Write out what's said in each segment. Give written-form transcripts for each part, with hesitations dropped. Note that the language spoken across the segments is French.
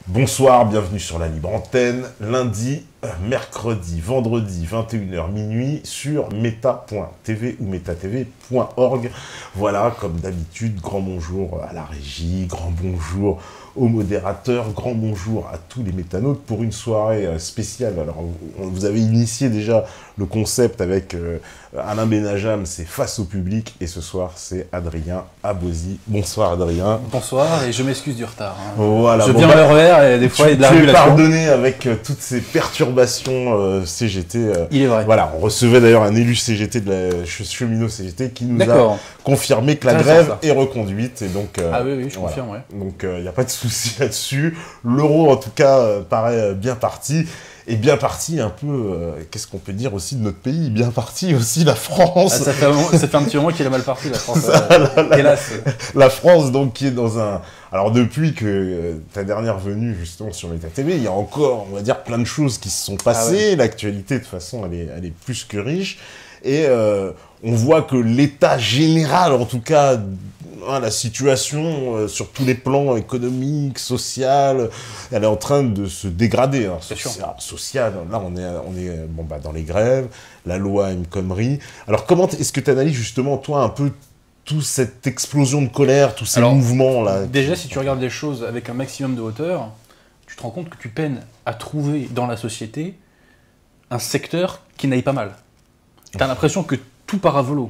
Bonsoir, bienvenue sur la Libre Antenne, lundi, mercredi, vendredi, 21h minuit sur meta.tv ou metatv.org. Voilà, comme d'habitude, grand bonjour à la régie, grand bonjour aux modérateurs, grand bonjour à tous les métanautes pour une soirée spéciale. Alors, vous avez initié déjà le concept avec Alain Benajam, c'est face au public, et ce soir, c'est Adrien Abosi. Bonsoir Adrien. Bonsoir, et je m'excuse du retard. Hein. Voilà, je viens à l'heure et des fois il y a de la Tu es régulation. pardonné avec toutes ces perturbations CGT. Il est vrai. Voilà, on recevait d'ailleurs un élu CGT de la cheminot CGT qui nous a confirmé que la grève est reconduite. Et donc, ah oui, je confirme, ouais. Donc il n'y a pas de souci là-dessus. L'euro, en tout cas, paraît bien parti. Et bien parti un peu, qu'est-ce qu'on peut dire aussi de notre pays? Bien parti aussi la France. Ah, ça fait un petit moment qu'il est mal parti, la France. Hélas. La France, donc, qui est dans un... Alors, depuis que ta dernière venue, justement, sur Meta TV, il y a encore, on va dire, plein de choses qui se sont passées. Ah ouais. L'actualité, de toute façon, elle est plus que riche. Et on voit que l'état général, en tout cas, la situation sur tous les plans économiques, social, elle est en train de se dégrader. Hein. Social, là on est bon, dans les grèves, la loi El Khomri. Alors comment est-ce que tu analyses justement toi un peu toute cette explosion de colère, tous ces mouvements là? Déjà, si tu regardes les choses avec un maximum de hauteur, tu te rends compte que tu peines à trouver dans la société un secteur qui n'aille pas mal. Tu as l'impression que tout part à volo.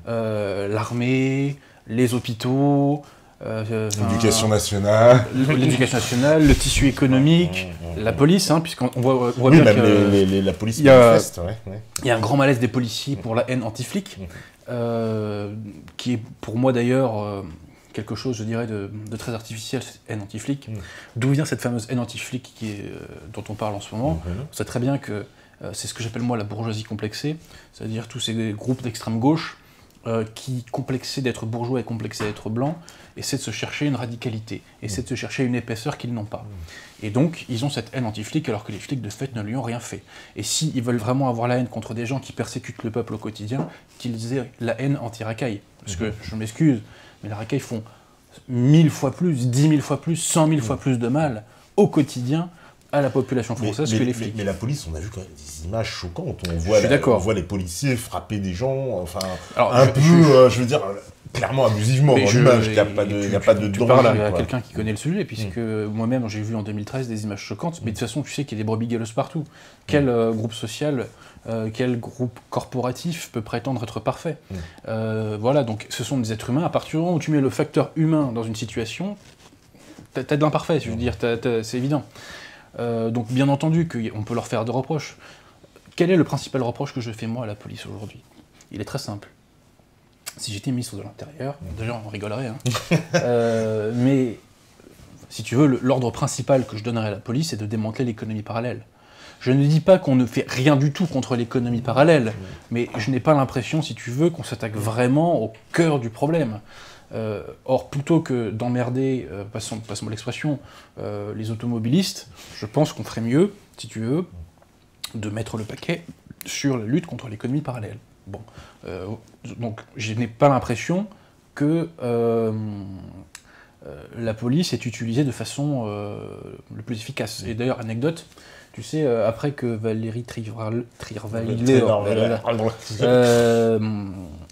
L'armée, les hôpitaux, l'éducation nationale, le tissu économique, la police, hein, puisqu'on voit oui, bien que la police manifeste. Il y a un grand malaise des policiers pour la haine anti-flic, qui est pour moi d'ailleurs quelque chose, je dirais, de très artificiel, cette haine anti-flic. D'où vient cette fameuse haine anti-flic dont on parle en ce moment? On sait très bien que c'est ce que j'appelle moi la bourgeoisie complexée, c'est-à-dire tous ces groupes d'extrême gauche qui, complexés d'être bourgeois et complexés d'être blancs, essaient de se chercher une radicalité, essaient de se chercher une épaisseur qu'ils n'ont pas. Et donc, ils ont cette haine anti-flic alors que les flics, de fait, ne lui ont rien fait. Et s'ils veulent vraiment avoir la haine contre des gens qui persécutent le peuple au quotidien, qu'ils aient la haine anti-racaille. Parce que, je m'excuse, mais les racailles font 1000 fois plus, 10 000 fois plus, 100 000 fois plus de mal au quotidien à la population française que les flics. Mais la police, on a vu quand même des images choquantes. On voit les policiers frapper des gens, enfin, alors, je veux dire, clairement abusivement dans l'image, il n'y a pas de danger. Tu parles à quelqu'un qui connaît le sujet, puisque moi-même, j'ai vu en 2013 des images choquantes, mais de toute façon, tu sais qu'il y a des brebis galeuses partout. Quel groupe social, quel groupe corporatif peut prétendre être parfait? Voilà, donc ce sont des êtres humains. À partir du moment où tu mets le facteur humain dans une situation, t'as de l'imparfait, je veux dire, c'est évident. Donc bien entendu qu'on peut leur faire des reproches. Quel est le principal reproche que je fais moi à la police aujourd'hui? Il est très simple. Si j'étais ministre de l'Intérieur, déjà on rigolerait, hein. Mais si tu veux, l'ordre principal que je donnerais à la police, c'est de démanteler l'économie parallèle. Je ne dis pas qu'on ne fait rien du tout contre l'économie parallèle, mais je n'ai pas l'impression, si tu veux, qu'on s'attaque vraiment au cœur du problème. Or, plutôt que d'emmerder, passe-moi l'expression, les automobilistes, je pense qu'on ferait mieux, si tu veux, de mettre le paquet sur la lutte contre l'économie parallèle. Bon, donc je n'ai pas l'impression que la police est utilisée de façon le plus efficace. Et d'ailleurs, anecdote, tu sais, après que Valérie Trierweiler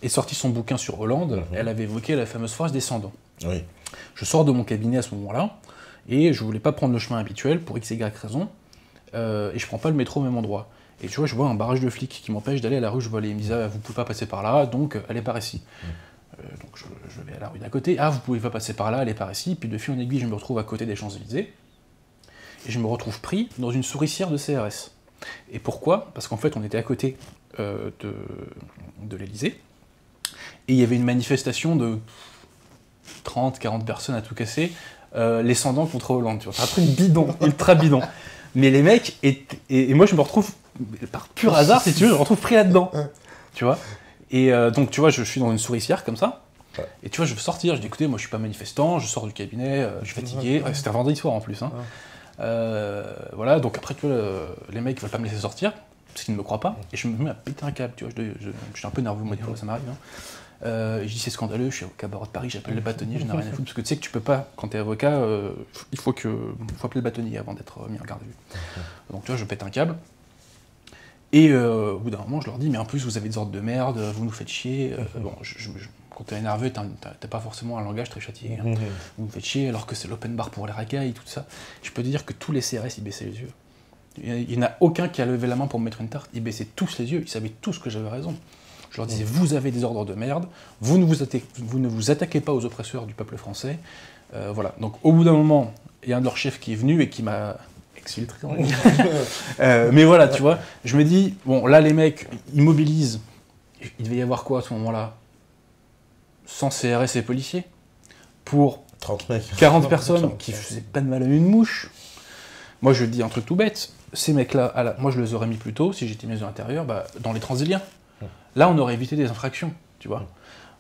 est sorti son bouquin sur Hollande, elle avait évoqué la fameuse phrase descendant. Oui. Je sors de mon cabinet à ce moment-là, et je voulais pas prendre le chemin habituel, pour x, y raison, et je prends pas le métro au même endroit. Et tu vois, je vois un barrage de flics qui m'empêche d'aller à la rue, je vois les misères, vous pouvez pas passer par là, donc allez par ici. Donc je vais à la rue d'à côté, vous pouvez pas passer par là, allez par ici, puis de fil en aiguille, je me retrouve à côté des Champs-Élysées, et je me retrouve pris dans une souricière de CRS. Et pourquoi? Parce qu'en fait, on était à côté de l'Élysée, et il y avait une manifestation de 30-40 personnes à tout casser, les Cendants contre Hollande. C'est un truc bidon, ultra bidon. Mais les mecs, et moi je me retrouve, par pur hasard, si tu veux, je me retrouve pris là-dedans. Tu vois? Et donc, tu vois, je suis dans une souricière comme ça, et tu vois, je veux sortir, je dis écoutez, moi je suis pas manifestant, je sors du cabinet, je suis fatigué. C'était un vendredi soir en plus. Hein. Voilà, donc après, tu vois, les mecs veulent pas me laisser sortir, parce qu'ils ne me croient pas, et je me mets à péter un câble, tu vois, je suis un peu nerveux, moi, des fois, ça m'arrive. Hein. Je dis c'est scandaleux, je suis avocat barreau de Paris, j'appelle le bâtonnier, je n'ai rien à foutre, parce que tu sais que tu peux pas, quand tu es avocat, il faut appeler le bâtonnier avant d'être mis en garde à vue. Donc tu vois, je pète un câble. Et au bout d'un moment, je leur dis, mais en plus, vous avez des ordres de merde, vous nous faites chier. Bon, quand t'es énervé, t'as pas forcément un langage très châtié. Hein. Vous nous faites chier, alors que c'est l'open bar pour les racailles, tout ça. Je peux te dire que tous les CRS, ils baissaient les yeux. Il n'y en a aucun qui a levé la main pour me mettre une tarte. Ils baissaient tous les yeux, ils savaient tous que j'avais raison. Je leur disais, vous avez des ordres de merde, vous ne vous attaquez pas aux oppresseurs du peuple français. Voilà. Donc au bout d'un moment, il y a un de leurs chefs qui est venu et qui m'a exfiltré, on va dire. Mais voilà, tu vois, je me dis, bon, là les mecs, ils mobilisent. Il devait y avoir quoi à ce moment-là? 100 CRS et policiers pour 30 mecs. 40 personnes qui faisaient pas de mal à une mouche. Moi, je dis un truc tout bête. Ces mecs-là, moi, je les aurais mis plus tôt, si j'étais mis à l'intérieur, dans les Transiliens. Là, on aurait évité des infractions, tu vois.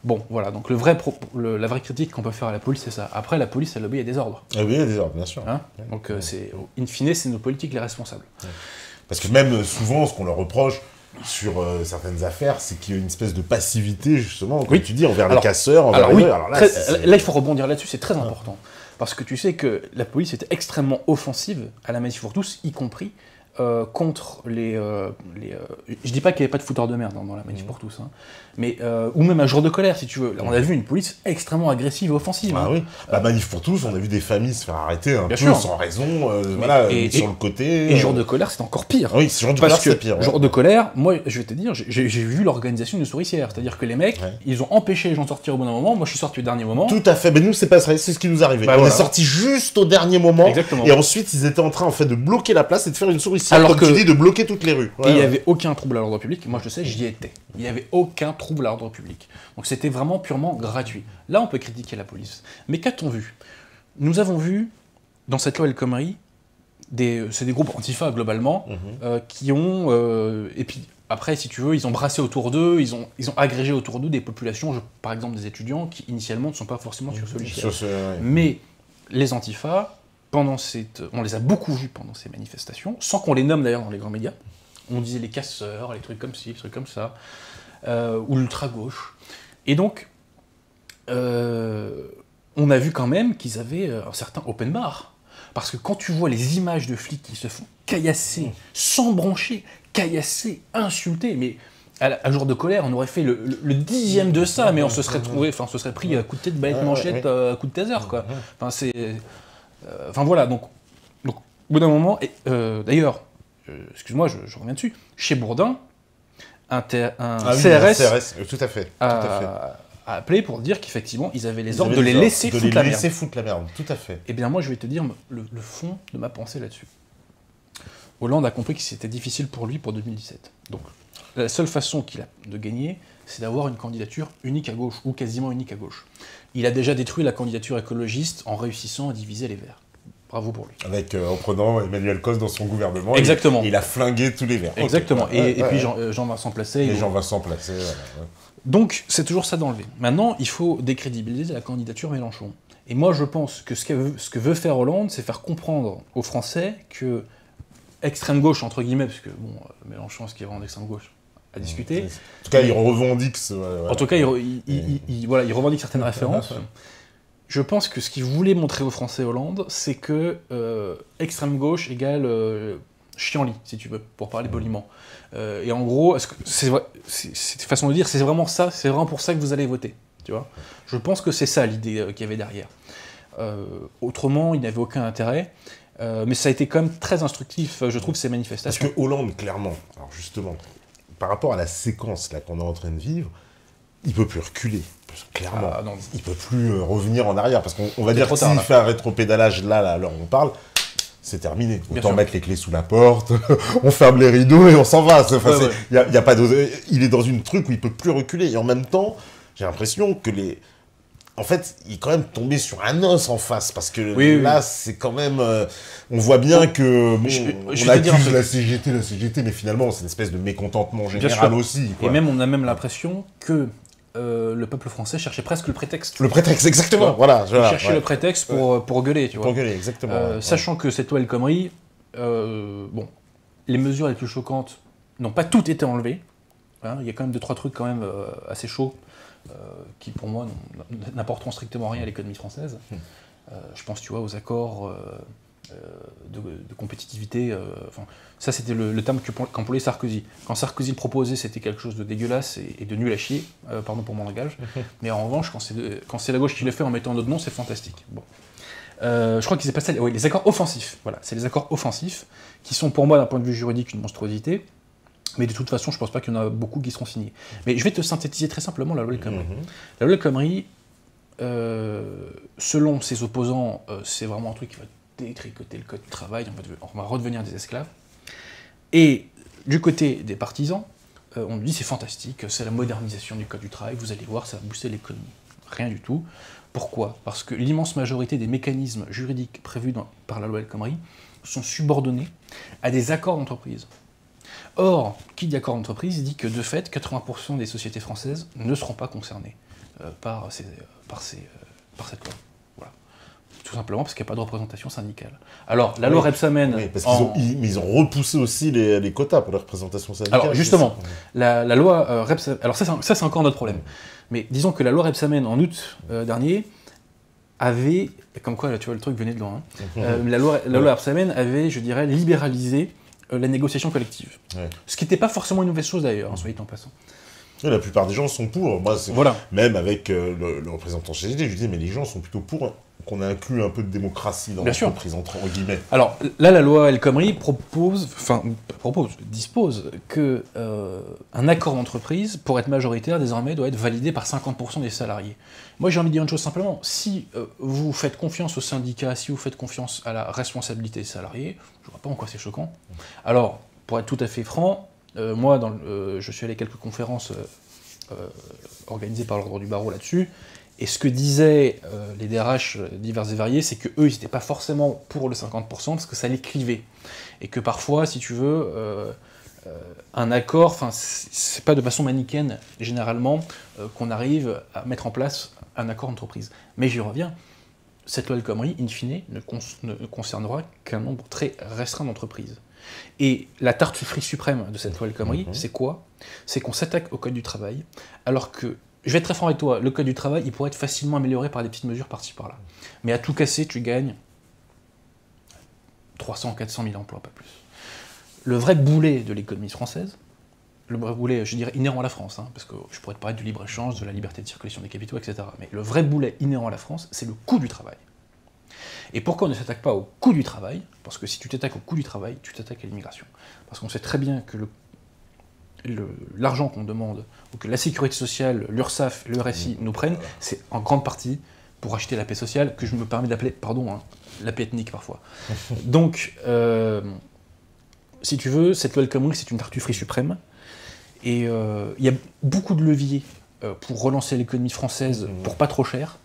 Bon, voilà, donc la vraie critique qu'on peut faire à la police, c'est ça. Après, la police, elle obéit à des ordres. Elle obéit à des ordres, bien sûr. Hein, donc, in fine, c'est nos politiques les responsables. Parce que même souvent, ce qu'on leur reproche sur certaines affaires, c'est qu'il y a une espèce de passivité, justement, comme tu dis, envers les casseurs, envers les... Alors là, il faut rebondir là-dessus, c'est très important. Parce que tu sais que la police était extrêmement offensive à la Manif pour tous, y compris contre les... je dis pas qu'il n'y avait pas de fouteurs de merde dans la Manif pour tous, hein, mais, ou même un jour de colère, si tu veux. Là, on a vu une police extrêmement agressive et offensive. Ah oui, Manif pour tous, on a vu des familles se faire arrêter un peu sans raison, voilà, sur le côté... Et jour de colère, c'est encore pire. Oui, jour de colère, c'est pire. Ouais. Jour de colère, moi, je vais te dire, j'ai vu l'organisation d'une souricière. C'est-à-dire que les mecs, ils ont empêché les gens de sortir au bon moment. Moi, je suis sorti au dernier moment. Tout à fait, mais nous, c'est pas ça, c'est ce qui nous arrivait. On est sorti juste au dernier moment. Exactement. Et ensuite, ils étaient en train, en fait, de bloquer la place et de faire une souricière, alors comme tu dis, de bloquer toutes les rues. Et il n'y avait aucun trouble à l'ordre public. Moi, je sais, j'y étais. Il n'y avait aucun trouble à l'ordre public. Donc, c'était vraiment purement gratuit. Là, on peut critiquer la police. Mais qu'a-t-on vu? Nous avons vu, dans cette loi El Khomri, c'est des groupes antifa, globalement, qui ont... et puis, après, si tu veux, ils ont brassé autour d'eux, ils ont agrégé autour d'eux des populations, par exemple des étudiants, qui, initialement, ne sont pas forcément sur ce logiciel. Mais les antifas... on les a beaucoup vus pendant ces manifestations, sans qu'on les nomme d'ailleurs dans les grands médias. On disait les casseurs, les trucs comme ci, les trucs comme ça, ou l'ultra-gauche. Et donc, on a vu quand même qu'ils avaient un certain open bar. Parce que quand tu vois les images de flics qui se font caillasser, sans broncher, caillasser, insulter, mais à jour de colère, on aurait fait le dixième de ça, mais on se serait pris à coup de tête, balayette, manchette, à coup de taser, quoi. Enfin, c'est... Enfin voilà, donc au bout d'un moment, d'ailleurs, excuse-moi, je reviens dessus, chez Bourdin, un CRS, tout à fait, a appelé pour dire qu'effectivement, ils avaient les ordres de les laisser foutre la merde. Tout à fait. Eh bien moi, je vais te dire le fond de ma pensée là-dessus. Hollande a compris que c'était difficile pour lui pour 2017. Donc la seule façon qu'il a de gagner, c'est d'avoir une candidature unique à gauche, ou quasiment unique à gauche. Il a déjà détruit la candidature écologiste en réussissant à diviser les Verts. Bravo pour lui. En prenant Emmanuel Cos dans son gouvernement, exactement. Il a flingué tous les Verts. Exactement. Et puis Jean-Vincent Placé. Jean-Vincent Placé, voilà. Donc c'est toujours ça d'enlever. Maintenant, il faut décrédibiliser la candidature Mélenchon. Et moi, je pense que ce que veut faire Hollande, c'est faire comprendre aux Français que extrême gauche, entre guillemets, parce que bon, Mélenchon, ce qui est vraiment d'extrême gauche, à discuter. En tout cas, il revendique... En tout cas, il revendique certaines références. Je pense que ce qu'il voulait montrer aux Français Hollande, c'est que extrême gauche égale chienlit, si tu veux, pour parler poliment. Et en gros, c'est une façon de dire, c'est vraiment ça, c'est vraiment pour ça que vous allez voter. Tu vois, je pense que c'est ça l'idée qu'il y avait derrière. Autrement, il n'avait aucun intérêt. Mais ça a été quand même très instructif, je trouve, ces manifestations. Parce que Hollande, clairement, alors justement, par rapport à la séquence là qu'on est en train de vivre, il peut plus reculer, clairement. Il peut plus revenir en arrière, parce qu'on va dire que s'il fait un rétropédalage là, à l'heure où on parle, c'est terminé. Autant mettre les clés sous la porte, on ferme les rideaux et on s'en va. Y a pas il est dans une truc où il peut plus reculer. Et en même temps, j'ai l'impression que en fait, il est quand même tombé sur un os en face, parce que là, c'est quand même... on voit bien que... on accuse la CGT, mais finalement, c'est une espèce de mécontentement général aussi. Quoi. Et même, on a même l'impression que le peuple français cherchait presque le prétexte. Le prétexte, exactement, voilà. Il cherchait le prétexte pour gueuler, tu vois. Pour gueuler, exactement. Sachant que cette loi El Khomri, les mesures les plus choquantes n'ont pas toutes été enlevées. Hein, il y a quand même 2-3 trucs quand même assez chauds. qui pour moi n'apporteront strictement rien à l'économie française. Je pense, tu vois, aux accords de compétitivité. Ça, c'était le terme qu'employait Sarkozy. Quand Sarkozy le proposait, c'était quelque chose de dégueulasse et de nul à chier, pardon pour mon langage. Mais en revanche, quand c'est la gauche qui le fait en mettant d'autres noms, c'est fantastique. Bon. Je crois qu'ils appellent ça les accords offensifs. Voilà, c'est les accords offensifs qui sont pour moi, d'un point de vue juridique, une monstruosité. Mais de toute façon, je ne pense pas qu'il y en a beaucoup qui seront signés. Mais je vais te synthétiser très simplement la loi El Khomri. La loi El Khomri, selon ses opposants, c'est vraiment un truc qui va détricoter le code du travail, on va redevenir des esclaves. Et du côté des partisans, on nous dit c'est fantastique, c'est la modernisation du code du travail, vous allez voir, ça va booster l'économie. Rien du tout. Pourquoi ? Parce que l'immense majorité des mécanismes juridiques prévus par la loi El Khomri sont subordonnés à des accords d'entreprise. Or, qui dit accord d'entreprise dit que de fait, 80% des sociétés françaises ne seront pas concernées par cette loi. Voilà. Tout simplement parce qu'il n'y a pas de représentation syndicale. Alors, la loi Rebsamen... Oui, parce qu'ils ont repoussé aussi les quotas pour la représentation syndicale. Alors, justement, la loi Rebsamen... Alors ça, c'est encore notre problème. Mais disons que la loi Rebsamen, en août dernier, avait... Comme quoi, là, tu vois, le truc venait de loin. La loi Rebsamen avait, je dirais, libéralisé la négociation collective. Ouais. Ce qui n'était pas forcément une mauvaise chose d'ailleurs, soit dit en passant. Et la plupart des gens sont pour. Moi, voilà. Même avec le représentant CGT, je dis, mais les gens sont plutôt pour qu'on inclue un peu de démocratie dans l'entreprise, entre guillemets. Alors là, la loi El Khomri dispose que un accord d'entreprise, pour être majoritaire, désormais, doit être validé par 50% des salariés. Moi, j'ai envie de dire une chose simplement. Si vous faites confiance aux syndicats, si vous faites confiance à la responsabilité des salariés, je ne vois pas en quoi c'est choquant. Alors, pour être tout à fait franc, moi, je suis allé à quelques conférences organisées par l'Ordre du Barreau là-dessus, et ce que disaient les DRH divers et variés, c'est qu'eux, ils n'étaient pas forcément pour le 50%, parce que ça les clivait. Et que parfois, si tu veux, un accord, c'est pas de façon manichéenne, généralement, qu'on arrive à mettre en place un accord d'entreprise. Mais j'y reviens, cette loi El Khomri, in fine, ne concernera qu'un nombre très restreint d'entreprises. Et la tartufferie suprême de cette loi El Khomri, c'est quoi ? C'est qu'on s'attaque au code du travail, alors que, je vais être très franc avec toi, le code du travail, il pourrait être facilement amélioré par des petites mesures par-ci par-là. Mais à tout casser, tu gagnes 300 400 000 emplois, pas plus. Le vrai boulet de l'économie française, le vrai boulet, je dirais, inhérent à la France, parce que je pourrais te parler du libre-échange, de la liberté de circulation des capitaux, etc. Mais le vrai boulet inhérent à la France, c'est le coût du travail. Et pourquoi on ne s'attaque pas au coût du travail ? Parce que si tu t'attaques au coût du travail, tu t'attaques à l'immigration. Parce qu'on sait très bien que l'argent qu'on demande, ou que la sécurité sociale, l'URSSAF, le RSI nous prennent, c'est en grande partie pour acheter la paix sociale, que je me permets d'appeler, la paix ethnique parfois. Donc, si tu veux, cette loi El Khomri, c'est une tartufferie suprême, et il y a beaucoup de leviers pour relancer l'économie française pour pas trop cher,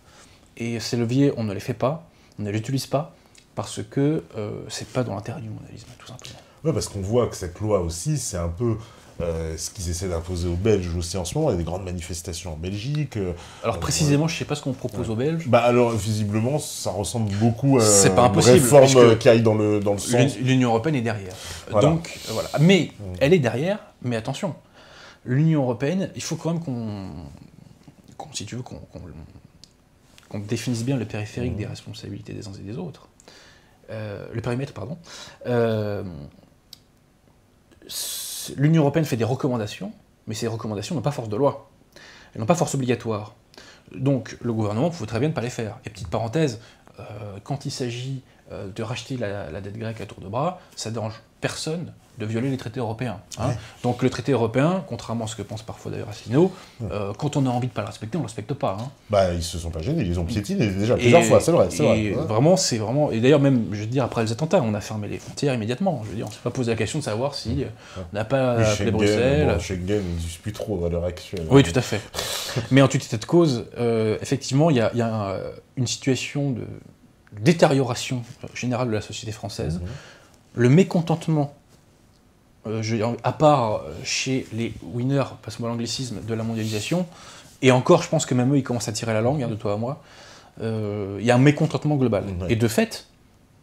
et ces leviers, on ne les fait pas, on ne les utilise pas, parce que c'est pas dans l'intérêt du mondialisme, tout simplement. Oui, parce qu'on voit que cette loi aussi, c'est un peu ce qu'ils essaient d'imposer aux Belges aussi en ce moment. Il y a des grandes manifestations en Belgique. Alors précisément, je ne sais pas ce qu'on propose aux Belges. Alors visiblement, ça ressemble beaucoup à une réforme qui aille dans le sens. L'Union européenne est derrière. Voilà. Donc voilà. Mais elle est derrière, mais attention, l'Union européenne, il faut quand même si tu veux, qu'on définisse bien le périphérique des responsabilités des uns et des autres. Le périmètre, pardon. L'Union européenne fait des recommandations, mais ces recommandations n'ont pas force de loi. Elles n'ont pas force obligatoire. Donc le gouvernement peut très bien ne pas les faire. Et petite parenthèse, quand il s'agit de racheter la dette grecque à tour de bras, ça ne dérange personne de violer les traités européens. Ouais. Donc le traité européen, contrairement à ce que pense parfois d'ailleurs Asselineau, quand on a envie de ne pas le respecter, on ne le respecte pas. Ils se sont pas gênés, ils ont piétiné déjà plusieurs fois, c'est vrai. Vraiment, c'est vraiment... Et d'ailleurs, même, je veux dire, après les attentats, on a fermé les frontières immédiatement. Je veux dire, on ne s'est pas posé la question de savoir si on n'a pas appelé Bruxelles... Schengen n'existe plus trop à l'heure actuelle. Oui, tout à fait. Mais en tout état de cause, effectivement, il y a une situation de détérioration générale de la société française. Le mécontentement, à part chez les winners, passe-moi l'anglicisme, de la mondialisation, et encore, je pense que même eux, ils commencent à tirer la langue, de toi à moi, il y a un mécontentement global. Et de fait,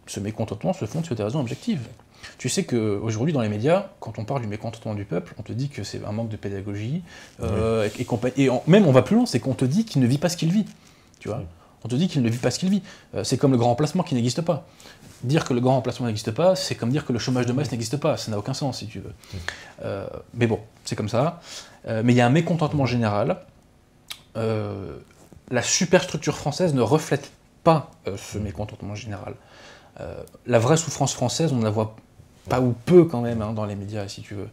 ce mécontentement se fonde sur des raisons objectives. Tu sais qu'aujourd'hui, dans les médias, quand on parle du mécontentement du peuple, on te dit que c'est un manque de pédagogie, même on va plus loin, c'est qu'on te dit qu'il ne vit pas ce qu'il vit. Tu vois, on te dit qu'il ne vit pas ce qu'il vit. C'est comme le grand remplacement qui n'existe pas. Dire que le grand remplacement n'existe pas, c'est comme dire que le chômage de masse n'existe pas. Ça n'a aucun sens, si tu veux. Mais bon, c'est comme ça. Mais il y a un mécontentement général. La superstructure française ne reflète pas ce mécontentement général. La vraie souffrance française, on ne la voit pas ou peu quand même dans les médias, si tu veux.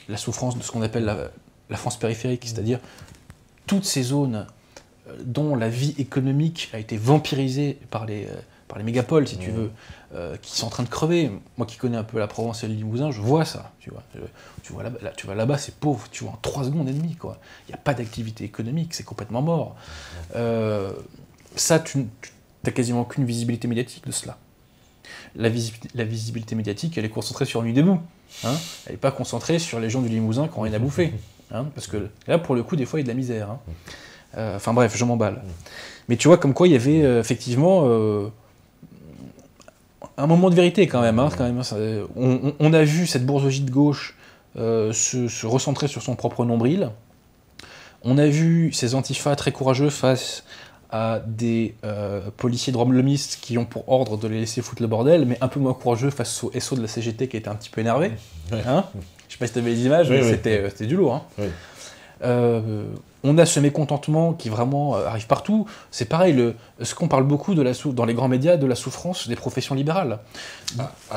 La souffrance de ce qu'on appelle la France périphérique, c'est-à-dire toutes ces zones dont la vie économique a été vampirisée par les mégapoles, si tu veux, qui sont en train de crever. Moi qui connais un peu la Provence et le Limousin, je vois ça. Tu vois là-bas, c'est pauvre, tu vois, en 3 secondes et demie, quoi. Il n'y a pas d'activité économique, c'est complètement mort. Ça, tu n'as quasiment aucune visibilité médiatique de cela. La visibilité médiatique, elle est concentrée sur Nuit debout. Hein, elle n'est pas concentrée sur les gens du Limousin qui n'ont rien à bouffer. Hein, parce que là, pour le coup, des fois, il y a de la misère. Hein. Enfin bref, je m'emballe. Mais tu vois, comme quoi il y avait effectivement un moment de vérité quand même. Hein, on a vu cette bourgeoisie de gauche se recentrer sur son propre nombril. On a vu ces antifas très courageux face à des policiers droit-lomistes qui ont pour ordre de les laisser foutre le bordel, mais un peu moins courageux face au SO de la CGT qui était un petit peu énervé. Hein, je sais pas si tu avais les images, mais c'était du lourd. Hein. Oui. On a ce mécontentement qui vraiment arrive partout. C'est pareil, ce qu'on parle beaucoup dans les grands médias de la souffrance des professions libérales.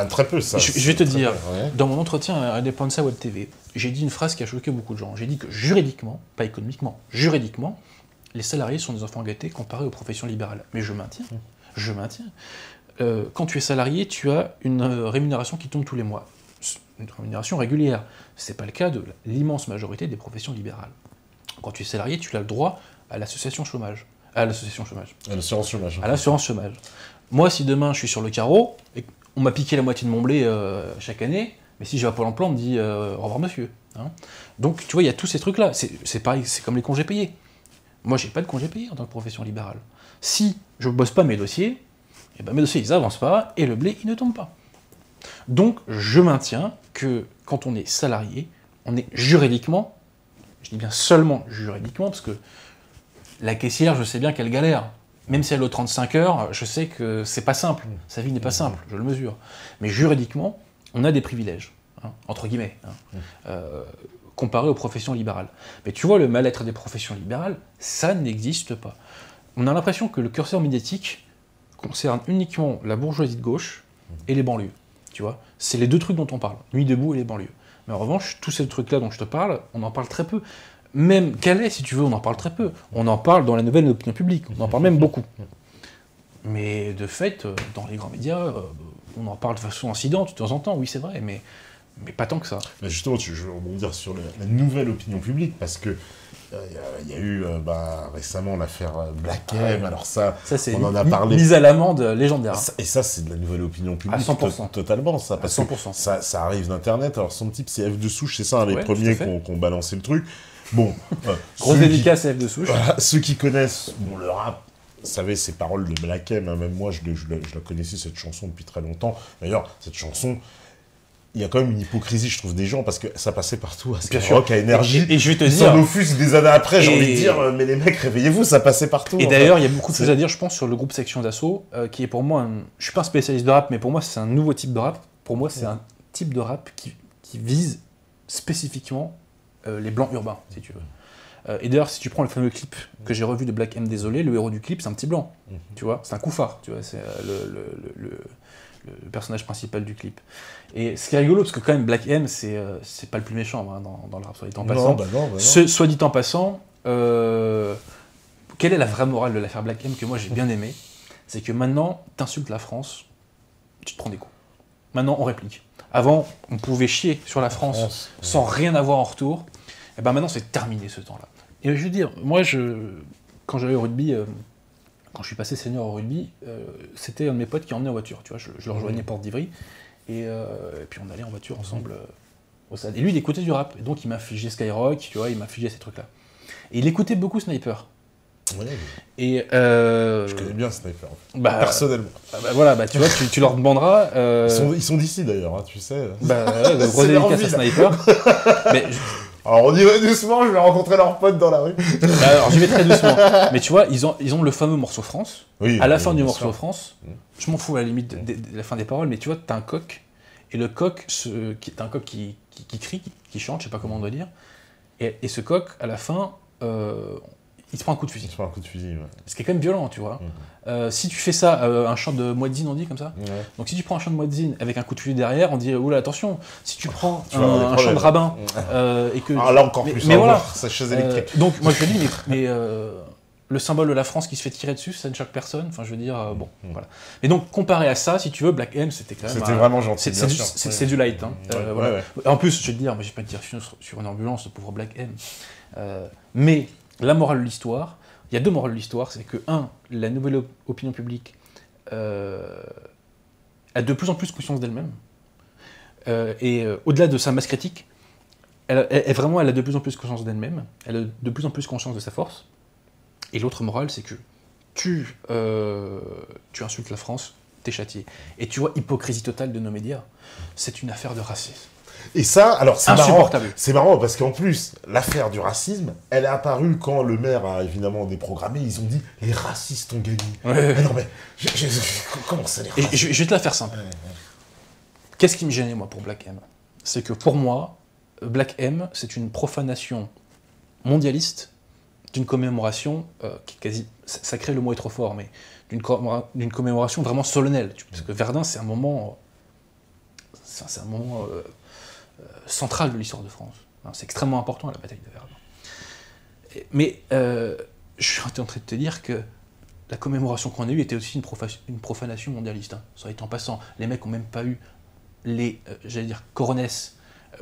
Très peu, ça. Je vais te dire, dans mon entretien à Indepensa Web TV, j'ai dit une phrase qui a choqué beaucoup de gens. J'ai dit que juridiquement, pas économiquement, juridiquement, les salariés sont des enfants gâtés comparés aux professions libérales. Mais je maintiens. Quand tu es salarié, tu as une rémunération qui tombe tous les mois. Une rémunération régulière. Ce n'est pas le cas de l'immense majorité des professions libérales. Quand tu es salarié, tu as le droit à l'association chômage. À l'assurance chômage. Moi, si demain je suis sur le carreau, et on m'a piqué la moitié de mon blé chaque année, mais si je vais à Pôle emploi, on me dit au revoir monsieur. Hein. Donc tu vois, il y a tous ces trucs-là. C'est pareil, c'est comme les congés payés. Moi, j'ai pas de congés payés en tant que profession libérale. Si je bosse pas mes dossiers, eh ben, mes dossiers ils avancent pas et le blé il ne tombe pas. Donc, je maintiens que quand on est salarié, on est juridiquement, je dis bien seulement juridiquement, parce que la caissière, je sais bien qu'elle galère. Même si elle est aux 35 heures, je sais que c'est pas simple. Sa vie n'est pas simple, je le mesure. Mais juridiquement, on a des privilèges, hein, entre guillemets, hein, comparé aux professions libérales. Mais tu vois, le mal-être des professions libérales, ça n'existe pas. On a l'impression que le curseur médiatique concerne uniquement la bourgeoisie de gauche et les banlieues. Tu vois, c'est les deux trucs dont on parle, Nuit debout et les banlieues. Mais en revanche, tous ces trucs-là dont je te parle, on en parle très peu. Même Calais, si tu veux, on en parle très peu. On en parle dans la nouvelle opinion publique, on en parle même beaucoup. Mais de fait, dans les grands médias, on en parle de façon incidente de temps en temps, oui c'est vrai, mais pas tant que ça. Mais justement, je veux rebondir sur la nouvelle opinion publique, parce que il y a eu récemment l'affaire Black M, alors ça on en a parlé. Mise à l'amende légendaire. Et ça, c'est de la nouvelle opinion publique. À 100%. Totalement, ça. Parce à 100%. Que ça arrive d'Internet. Alors, son type, c'est F de Souche, c'est ça, les premiers qui ont balancé le truc. Bon. Grosse dédicace à F de Souche. Voilà, ceux qui connaissent le rap, vous savez, ces paroles de Black M, hein, même moi, je la connaissais, cette chanson, depuis très longtemps. D'ailleurs, cette chanson, il y a quand même une hypocrisie, je trouve, des gens, parce que ça passait partout, à Skyrock, à Énergie. Et je vais te dire... Son offus des années après, j'ai envie de dire, mais les mecs, réveillez-vous, ça passait partout. Et d'ailleurs, il y a beaucoup de choses à dire, je pense, sur le groupe Section d'Assaut, qui est pour moi, je suis pas un spécialiste de rap, mais pour moi, c'est un nouveau type de rap. Pour moi, c'est un type de rap qui vise spécifiquement les blancs urbains, si tu veux. Et d'ailleurs, si tu prends le fameux clip que j'ai revu de Black M Désolé, le héros du clip, c'est un petit blanc, tu vois, c'est un couffard, tu vois, c'est le personnage principal du clip. Et ce qui est rigolo, parce que quand même Black M, c'est pas le plus méchant hein, dans le rap, soit dit en passant. Soit dit en passant, quelle est la vraie morale de l'affaire Black M que moi j'ai bien aimé? C'est que maintenant, t'insultes la France, tu te prends des coups. Maintenant, on réplique. Avant, on pouvait chier sur la France sans rien avoir en retour. Et ben maintenant, c'est terminé ce temps-là. Et je veux dire, moi, quand j'allais au rugby, quand je suis passé senior au rugby, c'était un de mes potes qui emmenait en voiture. Tu vois, je le rejoignais Porte d'Ivry. Et puis on allait en voiture ensemble au stade. Et lui, il écoutait du rap. Et donc, il m'infligeait Skyrock, tu vois, il m'infligeait ces trucs-là. Et il écoutait beaucoup Sniper. Ouais, Et je connais bien Sniper, personnellement. Voilà, tu vois, tu leur demanderas... Ils sont d'ici d'ailleurs, hein, tu sais. Gros dédicace à Sniper. Mais alors on y va doucement, je vais rencontrer leurs potes dans la rue. Alors j'y vais très doucement. Mais tu vois, ils ont le fameux morceau France. Oui, à la fin du morceau France, je m'en fous à la limite de la fin des paroles, mais tu vois, t'as un coq, et le coq, t'as un coq qui crie, qui chante, je sais pas comment on doit dire, et ce coq, à la fin, il se prend un coup de fusil. Il se prend un coup de fusil, ouais. Ce qui est quand même violent, tu vois. Si tu fais ça, un chant de muezzin, on dit comme ça. Ouais. Donc si tu prends un chant de muezzin avec un coup de fusil derrière, on dit oula attention. Si tu prends un chant de rabbin et que là encore plus. Mais voilà, sa chaise électrique. donc moi je te dis, mais le symbole de la France qui se fait tirer dessus, ça ne choque personne. Enfin, je veux dire, voilà. Et donc comparé à ça, si tu veux, Black M, c'était quand même. C'était vraiment gentil. C'est du light. Hein. Voilà. Ouais. En plus, je vais te dire, moi j'ai pas de direction sur une ambulance, le pauvre Black M. Mais la morale de l'histoire. Il y a deux morales de l'histoire, c'est que, la nouvelle opinion publique a de plus en plus conscience d'elle-même, et au-delà de sa masse critique, elle a de plus en plus conscience d'elle-même, elle a de plus en plus conscience de sa force, et l'autre morale, c'est que tu insultes la France, t'es châtié. Et tu vois, hypocrisie totale de nos médias, c'est une affaire de racisme. Et ça, alors c'est marrant. C'est marrant parce qu'en plus, l'affaire du racisme, elle est apparue quand le maire a évidemment déprogrammé. Ils ont dit les racistes ont gagné. Ouais. Mais non, mais comment ça les racistes? Je vais te la faire simple. Qu'est-ce qui me gênait, moi, pour Black M? C'est que pour moi, Black M, c'est une profanation mondialiste d'une commémoration qui est quasi. Sacré, le mot est trop fort, mais d'une commémoration vraiment solennelle. Parce que Verdun, c'est un moment. C'est un moment. Centrale de l'histoire de France. C'est extrêmement important, la bataille de Verdun. Mais je suis en train de te dire que la commémoration qu'on a eue était aussi une profanation mondialiste. Hein. Ça a été en passant. Les mecs n'ont même pas eu les, coronesses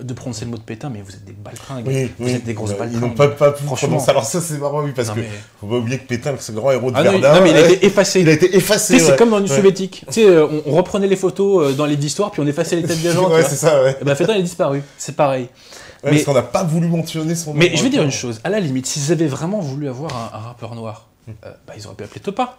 de prononcer le mot de Pétain, mais vous êtes des baltringues, vous êtes des grosses baltringues. Ils n'ont pas pu prononcer. Alors ça, c'est marrant, oui, parce que faut pas oublier que Pétain, ce grand héros de Verdun... Non, mais il a été effacé. Il a été effacé, c'est comme dans l'Union soviétique. Tu sais, on reprenait les photos dans les livres d'histoire, puis on effaçait les têtes des gens. Ouais, c'est ça, ouais. Et ben, Pétain, il a disparu. C'est pareil. Ouais, parce qu'on n'a pas voulu mentionner son nom. Mais je vais dire une chose. À la limite, s'ils avaient vraiment voulu avoir un rappeur noir, ils auraient pu appeler Topa.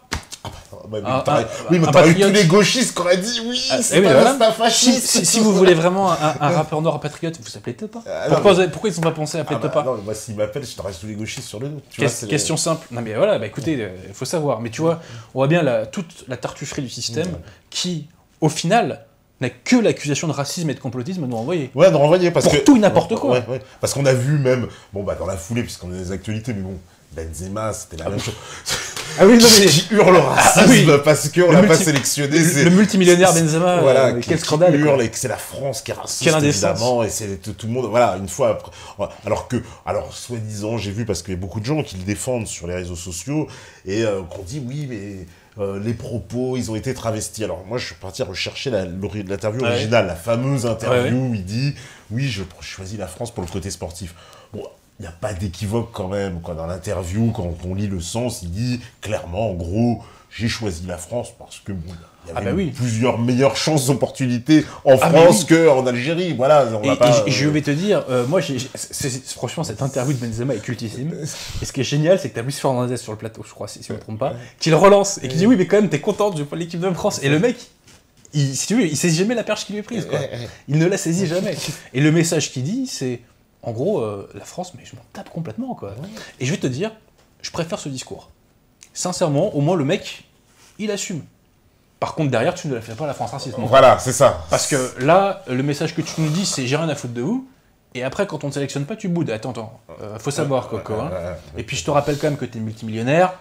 Mais t'aurais eu tous les gauchistes qui auraient dit oui, c'est pas fasciste. Si vous voulez vraiment un rappeur noir patriote, vous appelez Topa. Pourquoi ils n'ont pas pensé à appeler Topa? Non, moi s'ils m'appellent, je t'aurais tous les gauchistes sur le dos. Question simple. Non mais voilà, écoutez, il faut savoir. Mais tu vois, on voit bien toute la tartufferie du système qui, au final, n'a que l'accusation de racisme et de complotisme à nous renvoyer. Ouais, nous renvoyer parce que... tout et n'importe quoi. Ouais. Parce qu'on a vu même, dans la foulée, puisqu'on a des actualités, mais bon, Benzema, c'était la même chose. Ah oui, non, mais... qui hurle le racisme parce qu'on l'a pas sélectionné. Le multimillionnaire Benzema, voilà, quel scandale. Qui hurle et que c'est la France qui est raciste, évidemment, et c'est tout le monde, voilà, une fois après. Alors, soi-disant, j'ai vu, parce qu'il y a beaucoup de gens qui le défendent sur les réseaux sociaux, et qu'on dit, oui, mais... les propos, ils ont été travestis. Alors moi, je suis parti rechercher l'interview originale, la fameuse interview où il dit « Oui, je choisis la France pour le côté sportif ». Bon, il n'y a pas d'équivoque quand même. Dans l'interview, quand on lit le sens, il dit clairement, en gros, j'ai choisi la France parce que bon, il y avait plusieurs meilleures chances d'opportunités en France qu'en Algérie. Voilà, je vais te dire, moi, franchement, cette interview de Benzema est cultissime. Et ce qui est génial, c'est que tu as Luis Fernandez sur le plateau, je crois, si je ne me trompe pas, qui le relance et qui dit oui, mais quand même, t'es content de jouer pour l'équipe de France. Et le mec, si tu veux, il saisit jamais la perche qui lui est prise, quoi. Il ne la saisit jamais. Et le message qu'il dit, c'est en gros, la France, mais je m'en tape complètement, quoi. Et je vais te dire, je préfère ce discours. Sincèrement, au moins le mec, il assume. Par contre, derrière, tu ne la fais pas la France raciste. Voilà, c'est ça. Parce que là, le message que tu nous dis, c'est j'ai rien à foutre de vous. Et après, quand on ne sélectionne pas, tu boudes. Attends, faut savoir, Coco. Hein. Et puis, je te rappelle quand même que tu es multimillionnaire.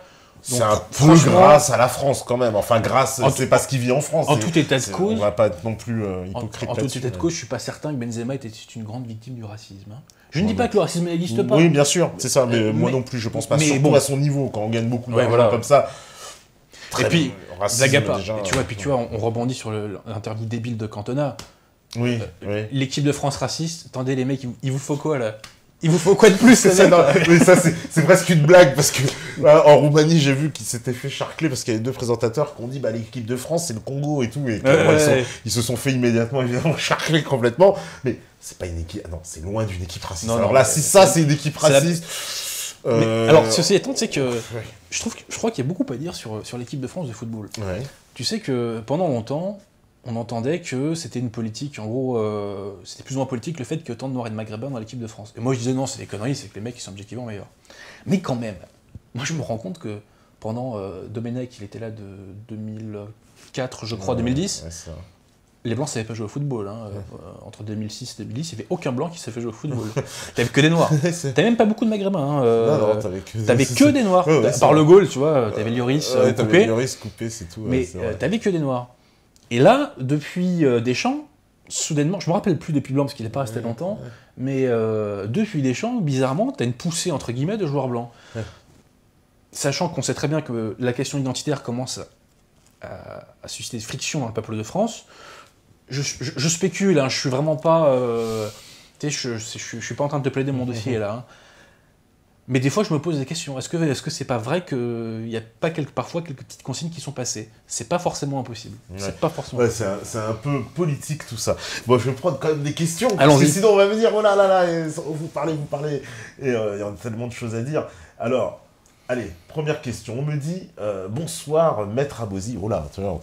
C'est un peu grâce à la France, quand même. Enfin, grâce, c'est parce qu'il vit en France. En tout état de cause. On va pas être non plus hypocrite. En tout état de cause, je suis pas certain que Benzema était une grande victime du racisme. Hein. Je ne dis pas que le racisme n'existe pas. Oui, bien sûr, c'est ça. Mais moi non plus, je pense pas. Surtout à son niveau, quand on gagne beaucoup d'argent comme ça. Et puis, blague à part. Tu vois, on rebondit sur l'interview débile de Cantona. Oui. L'équipe de France raciste. Attendez, les mecs, il vous faut quoi, là? Il vous faut quoi de plus? Mais ça, c'est presque une blague, parce que en Roumanie, j'ai vu qu'ils s'étaient fait charcler, parce qu'il y a 2 présentateurs qui ont dit l'équipe de France, c'est le Congo et tout, et ils se sont fait immédiatement, évidemment, charcler complètement. Mais c'est pas une équipe... non, c'est loin d'une équipe raciste. Alors là, si ça, c'est une équipe raciste... Alors, ceci étant, tu sais que Ouais. je crois qu'il y a beaucoup à dire sur l'équipe de France de football. Ouais. Tu sais que pendant longtemps, on entendait que c'était une politique, en gros, c'était plus ou moins politique le fait qu'il y ait autant de Noirs et de Maghrébins dans l'équipe de France. Et moi je disais non, c'est des conneries, c'est que les mecs ils sont objectivement meilleurs. Mais quand même, moi je me rends compte que pendant Domenech, il était là de 2004, je crois, 2010, Ouais, ça. les Blancs ne savaient pas jouer au football. Hein. Entre 2006 et 2010, il n'y avait aucun Blanc qui savait jouer au football. T'avais que des Noirs. T'avais même pas beaucoup de Maghrébins. Hein. Non, t'avais que des Noirs. Ouais, Par le Gaulle, tu vois, t'avais Lloris t'avais coupé. Lloris coupé, c'est tout. Mais t'avais que des Noirs. Et là, depuis Deschamps, soudainement, je me rappelle plus depuis Blanc parce qu'il n'est pas resté longtemps, mais depuis Deschamps, bizarrement, t'as une poussée entre guillemets de joueurs blancs. Ouais. Sachant qu'on sait très bien que la question identitaire commence à susciter des frictions dans le peuple de France. Je spécule, hein, je suis vraiment pas. Tu sais, je suis pas en train de te plaider mon dossier là. Hein. Mais des fois, je me pose des questions. Est-ce que c'est pas vrai qu'il y a pas parfois quelques petites consignes qui sont passées? C'est pas forcément impossible. Ouais. C'est pas forcément. Ouais, c'est un peu politique tout ça. Bon, je vais prendre quand même des questions. Parce Allons-y. que sinon, on va me dire, oh là là là, et vous parlez. Et il y a tellement de choses à dire. Alors, allez, première question. On me dit, bonsoir, maître Abosi. Oh là, tu vois,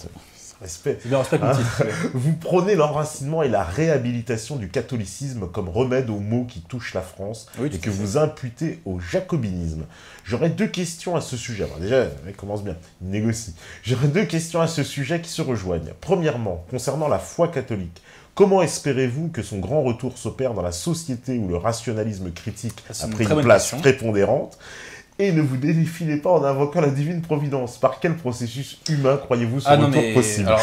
respect. C'est bien respect comme titre. Vous prônez l'enracinement et la réhabilitation du catholicisme comme remède aux maux qui touchent la France Oui, et que vous imputez au jacobinisme. J'aurais deux questions à ce sujet. Alors déjà, le mec commence bien, il négocie. J'aurais deux questions à ce sujet qui se rejoignent. Premièrement, concernant la foi catholique, comment espérez-vous que son grand retour s'opère dans la société où le rationalisme critique a pris une place prépondérante ? Et ne vous défilez pas en invoquant la divine providence. Par quel processus humain croyez-vous ce retour possible? Alors,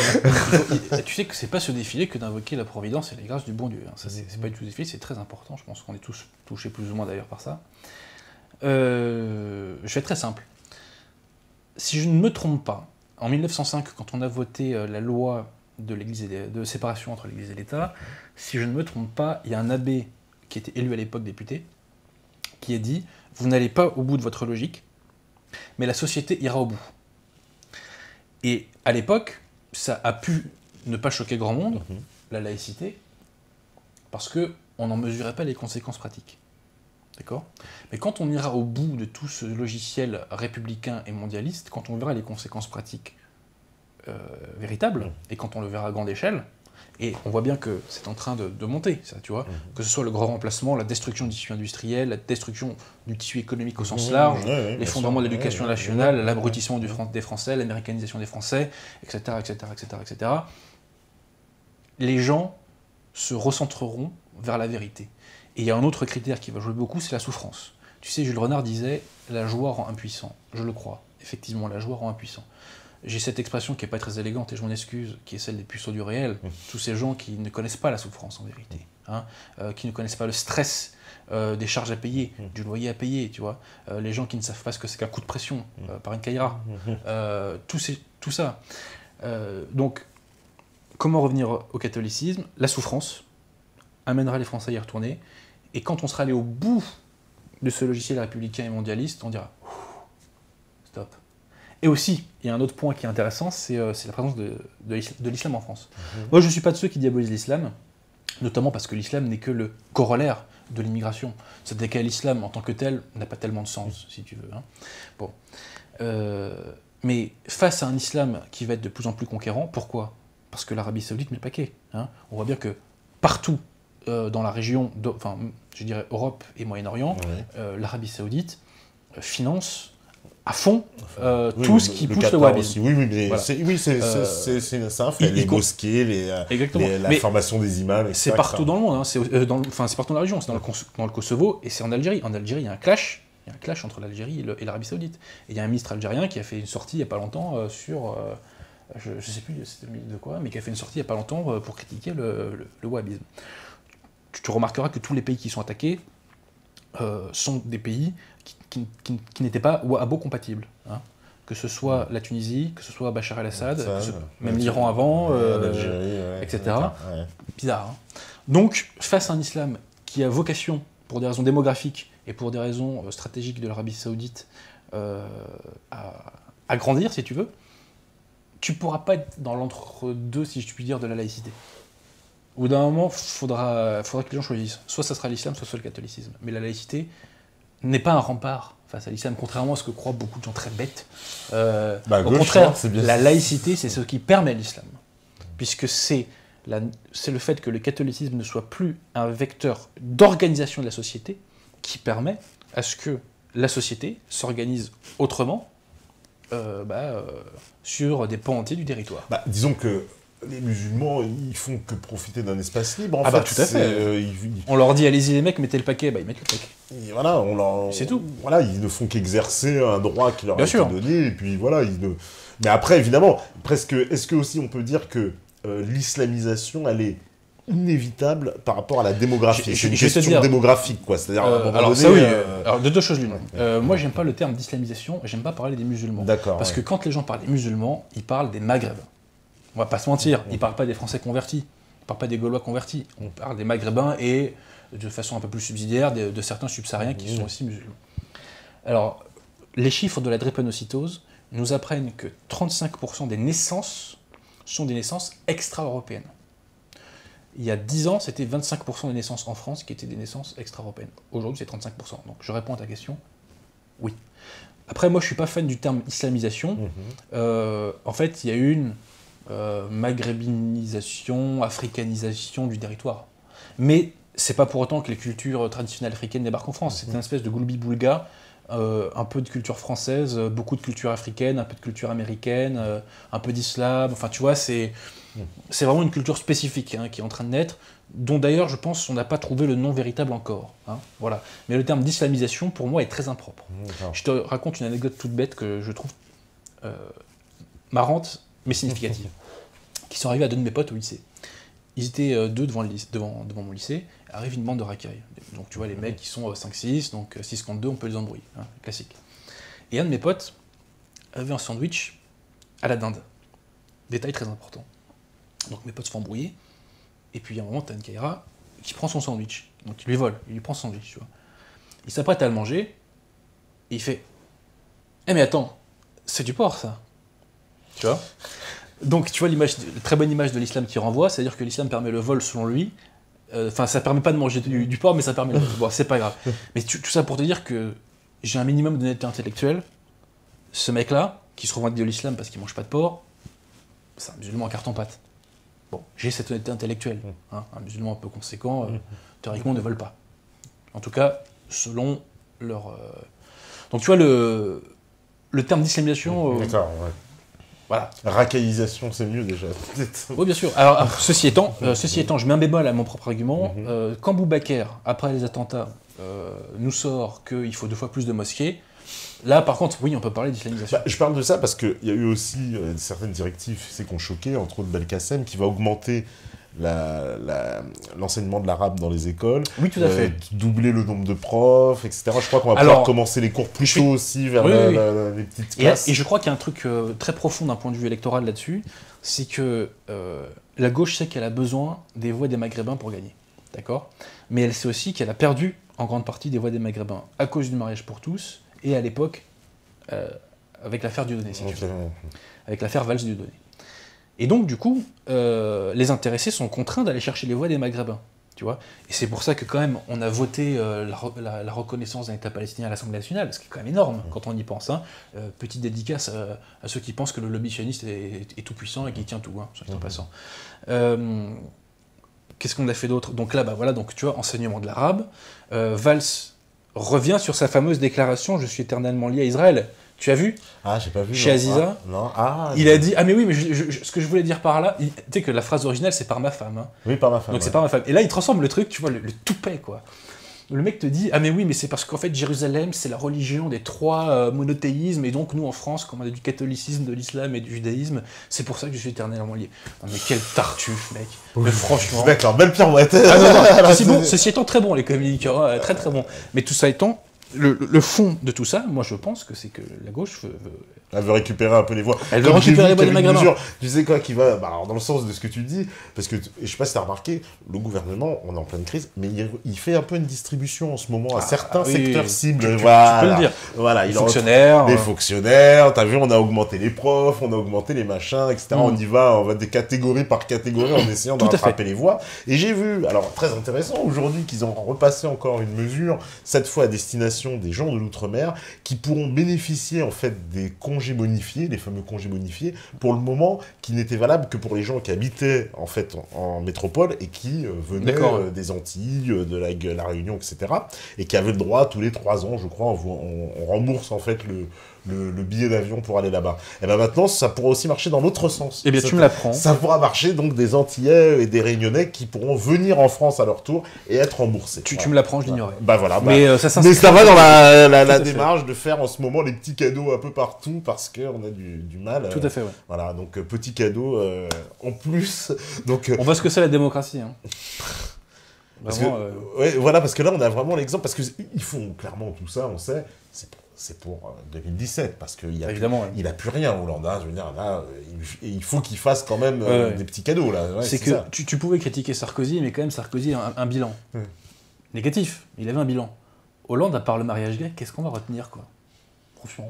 tu sais que c'est pas se défiler que d'invoquer la providence et les grâces du bon Dieu. Hein. Ça, c'est pas du tout défilé, c'est très important. Je pense qu'on est tous touchés plus ou moins d'ailleurs par ça. Je vais être très simple. Si je ne me trompe pas, en 1905, quand on a voté la loi de séparation entre l'Église et l'État, si je ne me trompe pas, il y a un abbé qui était élu à l'époque député, qui a dit « Vous n'allez pas au bout de votre logique, mais la société ira au bout. » Et à l'époque, ça a pu ne pas choquer grand monde, la laïcité, parce qu'on n'en mesurait pas les conséquences pratiques. D'accord ? Mais quand on ira au bout de tout ce logiciel républicain et mondialiste, quand on verra les conséquences pratiques véritables, et quand on le verra à grande échelle, et on voit bien que c'est en train de monter, ça, tu vois, que ce soit le grand remplacement, la destruction du tissu industriel, la destruction du tissu économique au sens large, les fondements de l'éducation nationale, l'abrutissement des Français, l'américanisation des Français, etc., etc., etc., etc. Les gens se recentreront vers la vérité. Et il y a un autre critère qui va jouer beaucoup, c'est la souffrance. Tu sais, Jules Renard disait « la joie rend impuissant ». Je le crois. Effectivement, la joie rend impuissant. J'ai cette expression qui n'est pas très élégante, et je m'en excuse, qui est celle des puceaux du réel. Tous ces gens qui ne connaissent pas la souffrance, en vérité. Hein, qui ne connaissent pas le stress des charges à payer, du loyer à payer, tu vois. Les gens qui ne savent pas ce que c'est qu'un coup de pression par une caïra. Tout ça. Donc, comment revenir au catholicisme? La souffrance amènera les Français à y retourner. Et quand on sera allé au bout de ce logiciel républicain et mondialiste, on dira « stop ». Et aussi, il y a un autre point qui est intéressant, c'est la présence de l'islam en France. Moi, je ne suis pas de ceux qui diabolisent l'islam, notamment parce que l'islam n'est que le corollaire de l'immigration. C'est-à-dire que l'islam, en tant que tel, n'a pas tellement de sens, si tu veux. Hein. Bon. Mais face à un islam qui va être de plus en plus conquérant, pourquoi? Parce que l'Arabie Saoudite met le paquet. Hein. On voit bien que partout dans la région, enfin, je dirais Europe et Moyen-Orient, l'Arabie Saoudite finance à fond tout ce qui pousse le wahhabisme. Oui, mais voilà. C'est un fait. Les mosquées, la formation des imams, etc. C'est partout dans le monde, hein. C'est partout dans la région. C'est dans le Kosovo et c'est en Algérie. En Algérie, il y a un clash. Il y a un clash entre l'Algérie et l'Arabie Saoudite. Et il y a un ministre algérien qui a fait une sortie il n'y a pas longtemps sur... je ne sais plus c'était le ministre de quoi, mais qui a fait une sortie il n'y a pas longtemps pour critiquer le wahhabisme. Tu remarqueras que tous les pays qui sont attaqués sont des pays qui n'étaient pas wahhabo-compatibles. Hein. Que ce soit la Tunisie, que ce soit Bachar el-Assad, même l'Iran avant, etc. Bizarre. Hein. Donc, face à un islam qui a vocation, pour des raisons démographiques et pour des raisons stratégiques de l'Arabie Saoudite, à grandir, si tu veux, tu ne pourras pas être dans l'entre-deux, si je puis dire, de la laïcité. Au bout d'un moment, faudra que les gens choisissent. Soit ça sera l'islam, soit le catholicisme. Mais la laïcité, n'est pas un rempart face à l'islam, contrairement à ce que croient beaucoup de gens très bêtes. Au Au contraire, bien la laïcité, c'est ce qui permet l'islam. Puisque c'est le fait que le catholicisme ne soit plus un vecteur d'organisation de la société qui permet à ce que la société s'organise autrement sur des pans entiers du territoire. Disons que les musulmans, ils font que profiter d'un espace libre, en fait. Tout à fait. On leur dit, allez-y les mecs, mettez le paquet, ils mettent le paquet. Et voilà, c'est tout. Voilà, ils ne font qu'exercer un droit qui leur Bien a été sûr. donné, et puis voilà. Mais après, évidemment, presque, est-ce que aussi on peut dire que l'islamisation, elle est inévitable par rapport à la démographie? C'est une question démographique, quoi. C'est-à-dire, à un moment donné, ça oui. Alors, de deux choses l'une. Moi, j'aime pas le terme d'islamisation, j'aime pas parler des musulmans. D'accord. Parce que quand les gens parlent des musulmans, ils parlent des Maghrébins. On va pas se mentir, ils parlent pas des Français convertis, ils parlent pas des Gaulois convertis. On parle des Maghrébins et, de façon un peu plus subsidiaire, de certains subsahariens qui sont aussi musulmans. Alors, les chiffres de la drépanocytose nous apprennent que 35% des naissances sont des naissances extra-européennes. Il y a 10 ans, c'était 25% des naissances en France qui étaient des naissances extra-européennes. Aujourd'hui, c'est 35%. Donc, je réponds à ta question, oui. Après, moi, je suis pas fan du terme islamisation. En fait, il y a une maghrébinisation, africanisation du territoire. Mais c'est pas pour autant que les cultures traditionnelles africaines débarquent en France. C'est une espèce de goulbi-boulga, un peu de culture française, beaucoup de culture africaine, un peu de culture américaine, un peu d'islam. Enfin, tu vois, c'est vraiment une culture spécifique qui est en train de naître, dont d'ailleurs, je pense, on n'a pas trouvé le nom véritable encore. Voilà. Mais le terme d'islamisation, pour moi, est très impropre. Je te raconte une anecdote toute bête que je trouve marrante, mais significative. Qui sont arrivés à deux de mes potes au lycée. Ils étaient deux devant mon lycée, arrive une bande de racailles. Donc tu vois, les mecs qui sont 5-6, donc 6 contre 2, on peut les embrouiller, classique. Et un de mes potes avait un sandwich à la dinde. Détail très important. Donc mes potes se font embrouiller, et puis à un moment, t'as une Kaira qui prend son sandwich. Donc il lui vole, il lui prend son sandwich, tu vois. Il s'apprête à le manger, et il fait « Eh mais attends, c'est du porc ça !» Tu vois. Donc, tu vois la très bonne image de l'islam qui renvoie, c'est-à-dire que l'islam permet le vol selon lui. Enfin, ça permet pas de manger du porc, mais ça permet le vol. Bon, c'est pas grave. Mais tout ça pour te dire que j'ai un minimum d'honnêteté intellectuelle. Ce mec-là, qui se revendique de l'islam parce qu'il mange pas de porc, c'est un musulman à carton-pâte. Bon, j'ai cette honnêteté intellectuelle. Un musulman un peu conséquent, théoriquement, ne vole pas. En tout cas, selon leur... Donc, tu vois, le terme d'islamisation... D'accord, ouais. Voilà. Racaillisation, c'est mieux déjà. Oui, bien sûr. Alors, ceci étant, je mets un bémol à mon propre argument. Quand Boubacar, après les attentats, nous sort qu'il faut 2 fois plus de mosquées, là, par contre, oui, on peut parler d'islamisation. Je parle de ça parce qu'il y a eu aussi certaines directives qui ont choqué, entre autres Belkacem, qui va augmenter l'enseignement de l'arabe dans les écoles, oui, tout à fait. Doubler le nombre de profs, etc. Je crois qu'on va pouvoir commencer les cours plus tôt aussi vers les petites classes. Et je crois qu'il y a un truc très profond d'un point de vue électoral là-dessus, c'est que la gauche sait qu'elle a besoin des voix des Maghrébins pour gagner, d'accord ? Mais elle sait aussi qu'elle a perdu en grande partie des voix des Maghrébins à cause du mariage pour tous et à l'époque avec l'affaire Dieudonné, si tu veux. Avec l'affaire Valls-Dieudonné. Et donc, du coup, les intéressés sont contraints d'aller chercher les voix des Maghrébins, tu vois. Et c'est pour ça que, quand même, on a voté la reconnaissance d'un État palestinien à l'Assemblée nationale, ce qui est quand même énorme quand on y pense. Petite dédicace à ceux qui pensent que le lobby sioniste est tout puissant et qui tient tout, en passant. Qu'est-ce qu'on a fait d'autre ? Donc là, voilà, donc tu vois, enseignement de l'arabe. Valls revient sur sa fameuse déclaration « Je suis éternellement lié à Israël ». Tu as vu ? Ah, j'ai pas vu. Chez Aziza, il a dit... Ah mais oui, mais ce que je voulais dire par là, tu sais que la phrase originale, c'est « par ma femme ». Oui, par ma femme. Donc c'est par ma femme. Et là, il transforme le truc, tu vois, le toupet, quoi. Le mec te dit « Ah mais oui, mais c'est parce qu'en fait, Jérusalem, c'est la religion des 3 monothéismes, et donc nous, en France, comme on a du catholicisme, de l'islam et du judaïsme, c'est pour ça que je suis éternellement lié. » Non mais quel tartuffe, mec. Mais franchement... D'accord, belle pirouette. Ceci étant, très bon, les communicants, très très bon. Mais tout ça étant... Le fond de tout ça, moi je pense que c'est que la gauche veut... Elle veut récupérer un peu les voix. Elle veut récupérer les voix des Maghrébins. Tu sais quoi, qui va alors dans le sens de ce que tu dis, parce que, je sais pas si tu as remarqué, le gouvernement, on est en pleine crise, mais il fait un peu une distribution en ce moment à certains secteurs cibles. Tu peux le dire. Voilà, les fonctionnaires. Les fonctionnaires, t'as vu, on a augmenté les profs, on a augmenté les machins, etc. On va des catégories par catégorie en essayant de rattraper les voix. Et j'ai vu, alors très intéressant aujourd'hui, qu'ils ont repassé encore une mesure, cette fois à destination destination des gens de l'outre-mer qui pourront bénéficier en fait des congés bonifiés, les fameux congés bonifiés, pour le moment, qui n'étaient valables que pour les gens qui habitaient en fait en métropole et qui venaient des Antilles, de la Réunion, etc. et qui avaient le droit tous les 3 ans, je crois, on rembourse en fait le billet d'avion pour aller là-bas. Et bien maintenant, ça pourra aussi marcher dans l'autre sens. Eh bien, tu me l'apprends. Ça pourra marcher donc des Antillais et des Réunionnais qui pourront venir en France à leur tour et être remboursés. Tu me l'apprends, je l'ignorais. Bah voilà. Mais ça va dans la démarche de faire en ce moment les petits cadeaux un peu partout parce qu'on a du mal. Tout à fait, ouais. Voilà, donc petits cadeaux en plus. Donc, on voit ce que c'est la démocratie, hein. Vraiment, voilà, parce que là, on a vraiment l'exemple, parce qu'ils font clairement tout ça, on sait, c'est pour 2017, parce qu'il n'a plus rien, Hollande, hein, je veux dire, là, il faut qu'il fasse quand même des petits cadeaux, là. Ouais, c'est que ça. Tu pouvais critiquer Sarkozy, mais quand même, Sarkozy a un bilan. Négatif, il avait un bilan. Hollande, à part le mariage gay, qu'est-ce qu'on va retenir, quoi? Franchement,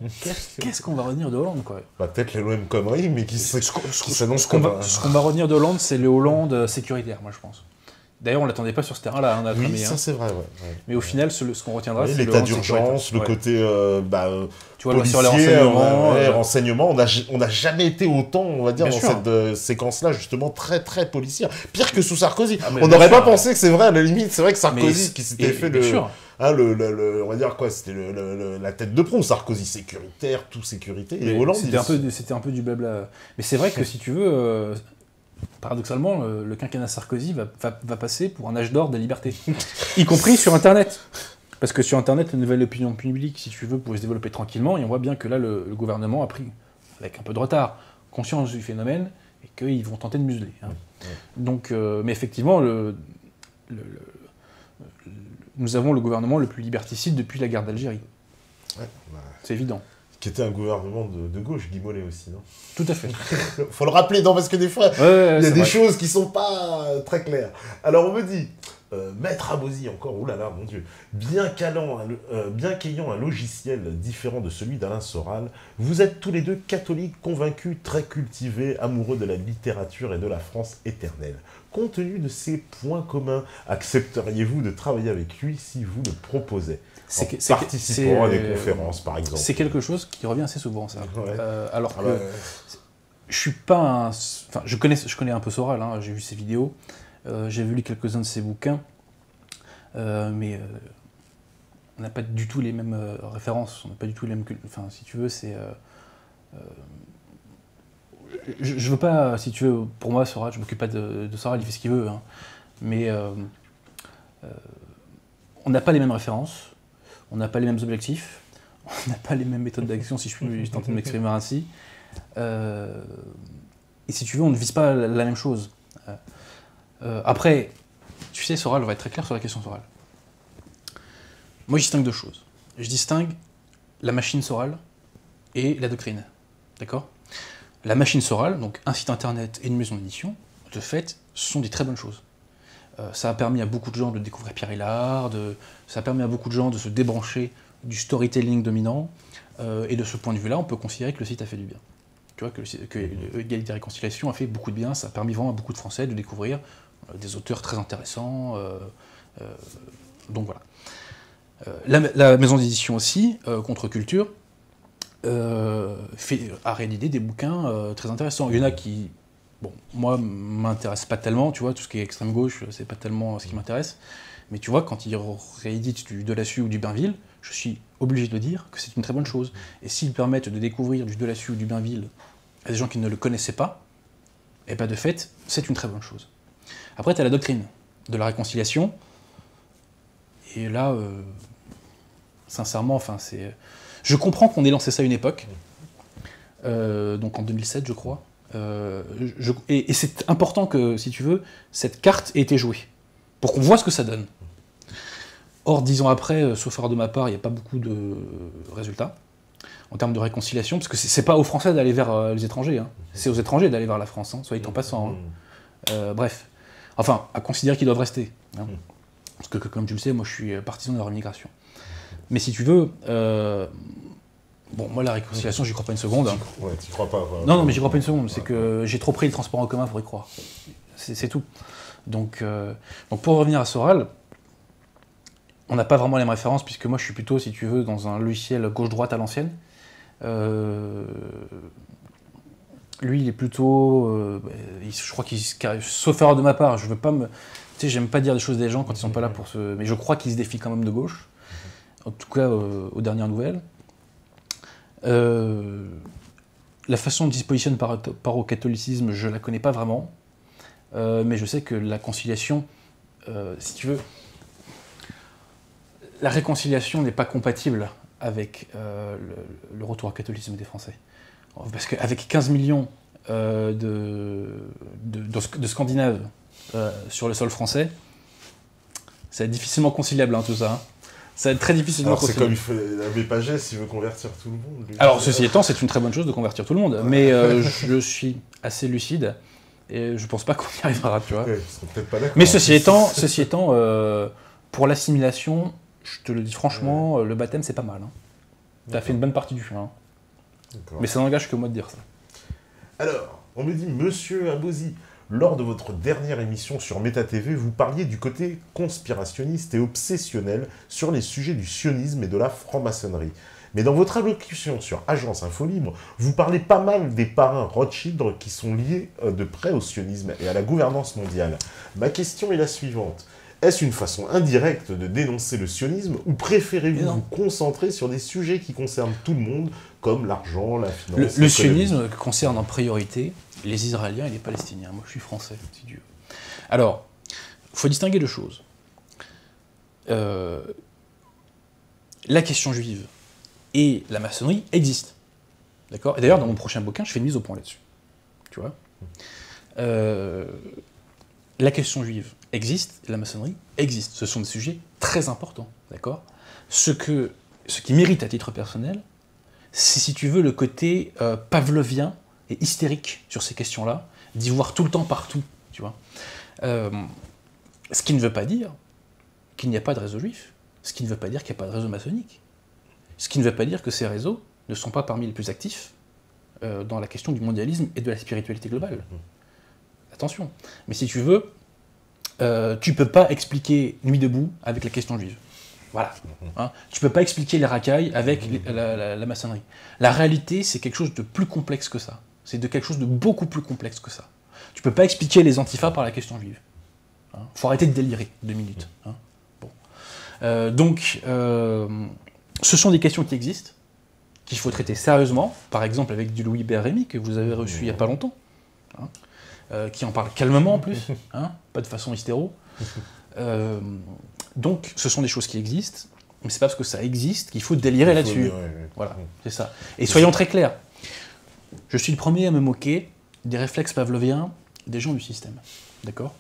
qu'est-ce qu'on va retenir de Hollande, quoi? Peut-être les mêmes conneries, mais qui s'annoncent comme... Ce qu'on va retenir de Hollande, c'est le Hollande sécuritaire, moi, je pense. D'ailleurs, on ne l'attendait pas sur ce terrain-là, hein, oui, ça c'est vrai, ouais. Mais au final, ce qu'on retiendra, c'est l'état d'urgence, le côté tu vois, policier, sur les renseignements. On n'a jamais été autant, on va dire, dans cette séquence-là, justement, très, très policière. Pire que sous Sarkozy. On n'aurait pas pensé que c'est vrai, à la limite, c'est vrai que Sarkozy, qui s'était fait on va dire quoi, c'était la tête de proue, Sarkozy sécuritaire, tout sécurité, et Hollande... C'était un peu du blabla. Mais c'est vrai que, si tu veux... Paradoxalement, le quinquennat Sarkozy va passer pour un âge d'or des libertés, y compris sur Internet. Parce que sur Internet, la nouvelle opinion publique, si tu veux, pouvait se développer tranquillement, et on voit bien que là, le gouvernement a pris, avec un peu de retard, conscience du phénomène, et qu'ils vont tenter de museler. Hein. Donc, mais effectivement, nous avons le gouvernement le plus liberticide depuis la guerre d'Algérie. C'est évident. Qui était un gouvernement de gauche, Guy Mollet aussi, non? Tout à fait. Faut le rappeler, non, parce que des fois, il y a des choses qui sont pas très claires. Alors, on me dit, Maître Abosi, encore, oulala, mon Dieu, bien qu'ayant un logiciel différent de celui d'Alain Soral, vous êtes tous les deux catholiques convaincus, très cultivés, amoureux de la littérature et de la France éternelle. Compte tenu de ces points communs, accepteriez-vous de travailler avec lui si vous le proposez? Participant à des conférences, par exemple. C'est quelque chose qui revient assez souvent, ça. Alors que je suis pas un... Enfin, je connais un peu Soral, hein, j'ai vu ses vidéos, j'ai lu quelques-uns de ses bouquins, mais on n'a pas du tout les mêmes références, on n'a pas du tout les mêmes... Enfin, si tu veux, c'est... je veux pas, si tu veux, pour moi, Soral, je m'occupe pas de Soral, il fait ce qu'il veut, hein, mais on n'a pas les mêmes références. On n'a pas les mêmes objectifs, on n'a pas les mêmes méthodes d'action, si je puis tenter de m'exprimer ainsi. Et si tu veux, on ne vise pas la même chose. Après, tu sais, Soral, on va être très clair sur la question Soral. Moi, je distingue deux choses. Je distingue la machine Soral et la doctrine. D'accord? La machine Soral, donc un site internet et une maison d'édition, de fait, ce sont des très bonnes choses. Ça a permis à beaucoup de gens de découvrir Pierre Hillard, ça a permis à beaucoup de gens de se débrancher du storytelling dominant, et de ce point de vue-là, on peut considérer que le site a fait du bien. Tu vois, que Égalité et Réconciliation a fait beaucoup de bien, ça a permis vraiment à beaucoup de Français de découvrir des auteurs très intéressants, donc voilà. La maison d'édition aussi, Contre-Culture, a réédité des bouquins très intéressants. Il y en a qui... Bon, moi, m'intéresse pas tellement, tu vois, tout ce qui est extrême gauche, c'est pas tellement ce qui m'intéresse. Mais tu vois, quand ils rééditent du Delassus ou du Bainville, je suis obligé de dire que c'est une très bonne chose. Et s'ils permettent de découvrir du Delassus ou du Bainville à des gens qui ne le connaissaient pas, et bien de fait, c'est une très bonne chose. Après, tu as la doctrine de la réconciliation. Et là, sincèrement, enfin, c'est... Je comprends qu'on ait lancé ça à une époque, donc en 2007, je crois. Et c'est important que, si tu veux, cette carte ait été jouée, pour qu'on voit ce que ça donne. Or, 10 ans après, sauf erreur de ma part, il n'y a pas beaucoup de résultats en termes de réconciliation, parce que c'est pas aux Français d'aller vers les étrangers, hein. C'est aux étrangers d'aller vers la France, hein, soit en passant. Hein. Bref. Enfin, à considérer qu'ils doivent rester. Hein. Parce que, comme tu le sais, moi je suis partisan de leur immigration. Mais si tu veux... Bon, moi, la réconciliation, j'y crois pas une seconde. Hein. Ouais, t'y crois pas. Non, mais j'y crois pas une seconde. C'est que j'ai trop pris le transport en commun pour y croire. C'est tout. Donc, pour revenir à Soral, on n'a pas vraiment les mêmes références, puisque moi je suis plutôt, si tu veux, dans un logiciel gauche-droite à l'ancienne. Lui, il est plutôt... je crois qu'il... Sauf erreur de ma part, je veux pas me... Tu sais, j'aime pas dire des choses des gens quand ils sont pas là pour se... Mais je crois qu'il se défie quand même de gauche. En tout cas, aux dernières nouvelles. La façon dont il se positionne par rapport au catholicisme, je la connais pas vraiment. Mais je sais que la conciliation, si tu veux... La réconciliation n'est pas compatible avec le retour au catholicisme des Français. Parce qu'avec 15 millions de Scandinaves sur le sol français, ça va être difficilement conciliable, hein, tout ça. Hein. Ça va être très difficilement conciliable. Alors c'est comme l'abbé Pagès, il veut convertir tout le monde. Lui. Alors ceci étant, c'est une très bonne chose de convertir tout le monde, mais je suis assez lucide et je pense pas qu'on y arrivera, tu vois. Ouais, ils sont peut-être pas d'accord. Mais ceci étant, pour l'assimilation, je te le dis franchement, le baptême c'est pas mal. Hein. T'as fait une bonne partie du chemin. Mais ça n'engage que moi de dire ça. Alors, on me dit, Monsieur Abosi, lors de votre dernière émission sur Méta TV, vous parliez du côté conspirationniste et obsessionnel sur les sujets du sionisme et de la franc-maçonnerie. Mais dans votre allocution sur Agence Info Libre, vous parlez pas mal des parrains Rothschild qui sont liés de près au sionisme et à la gouvernance mondiale. Ma question est la suivante. Est-ce une façon indirecte de dénoncer le sionisme ou préférez-vous vous concentrer sur des sujets qui concernent tout le monde, comme l'argent, la finance, le sionisme concerne en priorité les Israéliens et les Palestiniens. Moi, je suis français, si Dieu. Alors, il faut distinguer deux choses. La question juive et la maçonnerie existent. D'accord ? Et d'ailleurs, dans mon prochain bouquin, je fais une mise au point là-dessus. Tu vois ? La question juive existe, et la maçonnerie existe. Ce sont des sujets très importants, d'accord ? Ce qui mérite à titre personnel, c'est, si tu veux, le côté pavlovien et hystérique sur ces questions-là, d'y voir tout le temps partout, tu vois. Ce qui ne veut pas dire qu'il n'y a pas de réseau juif, ce qui ne veut pas dire qu'il n'y a pas de réseau maçonnique, ce qui ne veut pas dire que ces réseaux ne sont pas parmi les plus actifs dans la question du mondialisme et de la spiritualité globale. Attention. Mais si tu veux, tu peux pas expliquer Nuit debout avec la question juive. Voilà. Hein, tu peux pas expliquer les racailles avec la maçonnerie. La réalité, c'est quelque chose de plus complexe que ça. C'est de quelque chose de beaucoup plus complexe que ça. Tu peux pas expliquer les antifas par la question juive. Hein, faut arrêter de délirer 2 minutes. Hein. Bon. Donc, ce sont des questions qui existent, qu'il faut traiter sérieusement, par exemple avec du Louis Bérémy, que vous avez reçu il n'y a pas longtemps. Hein. Qui en parle calmement en plus, hein, pas de façon hystéro. Donc, ce sont des choses qui existent, mais c'est pas parce que ça existe qu'il faut délirer là-dessus. Voilà, c'est ça. Et soyons très clairs, je suis le premier à me moquer des réflexes pavloviens des gens du système, d'accord ?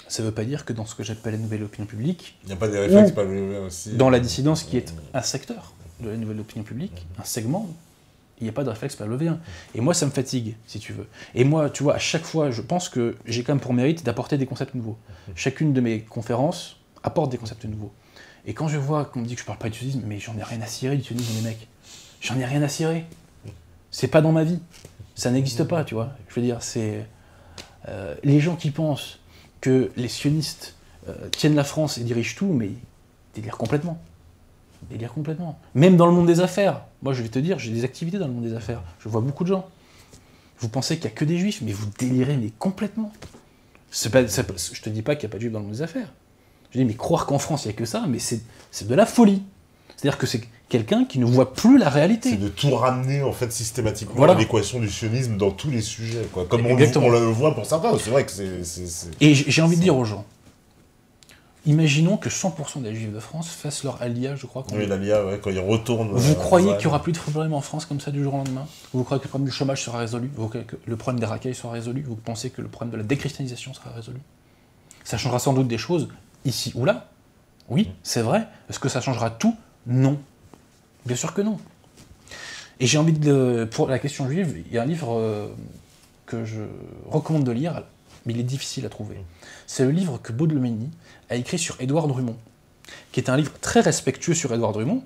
Ça ne veut pas dire que dans ce que j'appelle la nouvelle opinion publique, il n'y a pas des réflexes pavloviens aussi. Dans la dissidence qui est un secteur de la nouvelle opinion publique, un segment, il n'y a pas de réflexe pavlovien. Et moi, ça me fatigue, si tu veux. Et moi, tu vois, à chaque fois, je pense que j'ai quand même pour mérite d'apporter des concepts nouveaux. Chacune de mes conférences apporte des concepts nouveaux. Et quand je vois qu'on me dit que je parle pas du sionisme, mais j'en ai rien à cirer du sionisme, les mecs. J'en ai rien à cirer. C'est pas dans ma vie. Ça n'existe pas, tu vois. Je veux dire, c'est... les gens qui pensent que les sionistes tiennent la France et dirigent tout, mais ils délirent complètement. Délire complètement. Même dans le monde des affaires. Moi, je vais te dire, j'ai des activités dans le monde des affaires. Je vois beaucoup de gens. Vous pensez qu'il n'y a que des juifs, mais vous délirez mais complètement. Je te dis pas qu'il n'y a pas de juifs dans le monde des affaires. Je dis, mais croire qu'en France, il n'y a que ça, mais c'est de la folie. C'est-à-dire que c'est quelqu'un qui ne voit plus la réalité. C'est de tout ramener, en fait, systématiquement voilà. à l'équation du sionisme dans tous les sujets, quoi. Comme on le voit pour certains. C'est vrai que c'est... Et j'ai envie de dire aux gens, imaginons que 100% des Juifs de France fassent leur alia, je crois. Oui, l'alia, ouais, quand ils retournent... Vous croyez qu'il n'y aura plus de problème en France comme ça du jour au lendemain ? Vous croyez que le problème du chômage sera résolu ? Vous croyez que le problème des racailles sera résolu ? Vous pensez que le problème de la déchristianisation sera résolu ? Ça changera sans doute des choses, ici ou là. Oui, c'est vrai. Est-ce que ça changera tout ? Non. Bien sûr que non. Et j'ai envie de... Pour la question juive, il y a un livre que je recommande de lire, mais il est difficile à trouver. C'est le livre que Baudelomini a écrit sur Édouard Drummond, qui est un livre très respectueux sur Édouard Drummond,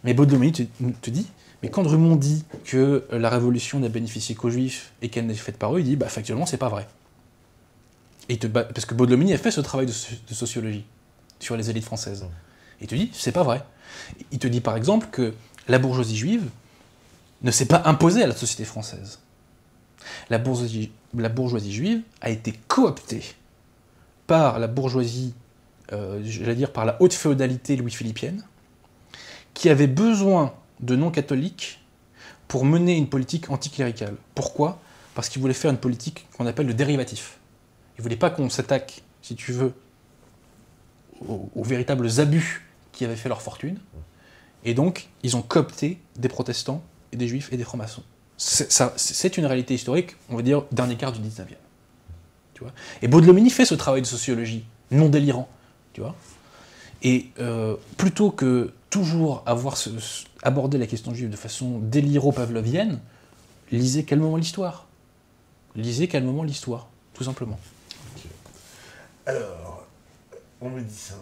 mais Baudelomini te dit, mais quand Drummond dit que la Révolution n'a bénéficié qu'aux Juifs et qu'elle n'est faite par eux, il dit, bah factuellement, c'est pas vrai. Et parce que Baudelomini a fait ce travail de sociologie sur les élites françaises. Il te dit, c'est pas vrai. Il te dit par exemple que la bourgeoisie juive ne s'est pas imposée à la société française. La bourgeoisie juive a été cooptée par la bourgeoisie, j'allais dire par la haute féodalité louis-philippienne, qui avait besoin de non-catholiques pour mener une politique anticléricale. Pourquoi ? Parce qu'ils voulaient faire une politique qu'on appelle le dérivatif. Ils ne voulaient pas qu'on s'attaque, si tu veux, aux véritables abus qui avaient fait leur fortune. Et donc, ils ont coopté des protestants, et des juifs et des francs-maçons. C'est une réalité historique, on va dire, dernier quart du 19e. Tu vois ? Et Baudelomini fait ce travail de sociologie, non délirant. Tu vois ? Et plutôt que toujours aborder la question juive de façon déliro-pavlovienne, lisez calmement l'histoire. Lisez calmement l'histoire, tout simplement. Okay. Alors, on me dit ça.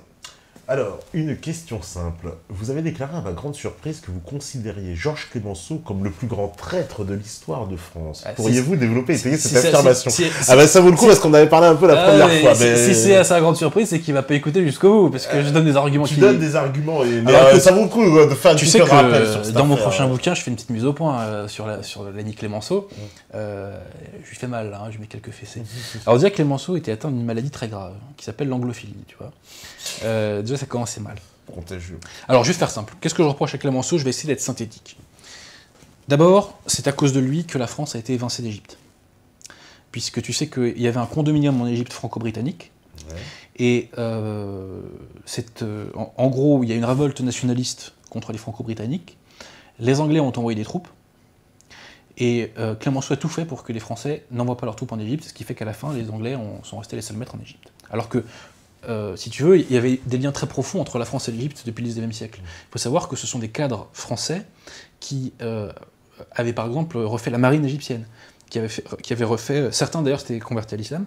Alors, une question simple. Vous avez déclaré à ma grande surprise que vous considériez Georges Clemenceau comme le plus grand traître de l'histoire de France. Pourriez-vous développer et étayer cette affirmation ? Ça vaut le coup parce qu'on avait parlé un peu la première fois. Si c'est à sa grande surprise, c'est qu'il va pas écouter jusqu'au bout, parce que je donne des arguments. Tu donnes des arguments, mais ça vaut le coup de faire un petit rappel sur ça. Dans mon prochain bouquin, je fais une petite mise au point sur Lani Clemenceau. Je lui fais mal, là, je lui mets quelques fessées. Alors, on dirait que Clemenceau était atteint d'une maladie très grave, qui s'appelle l'anglophilie, tu vois. Déjà, ça commençait mal. Contagieux. Alors, je vais faire simple. Qu'est-ce que je reproche à Clemenceau ? Je vais essayer d'être synthétique. D'abord, c'est à cause de lui que la France a été évincée d'Égypte. Puisque tu sais qu'il y avait un condominium en Égypte franco-britannique. Ouais. Et en gros, il y a une révolte nationaliste contre les franco-britanniques. Les Anglais ont envoyé des troupes. Et Clemenceau a tout fait pour que les Français n'envoient pas leurs troupes en Égypte, ce qui fait qu'à la fin, les Anglais sont restés les seuls maîtres en Égypte. Alors que si tu veux, il y avait des liens très profonds entre la France et l'Égypte depuis le XIXe siècle. Il faut savoir que ce sont des cadres français qui avaient par exemple refait la marine égyptienne, qui avaient refait, certains d'ailleurs s'étaient convertis à l'islam,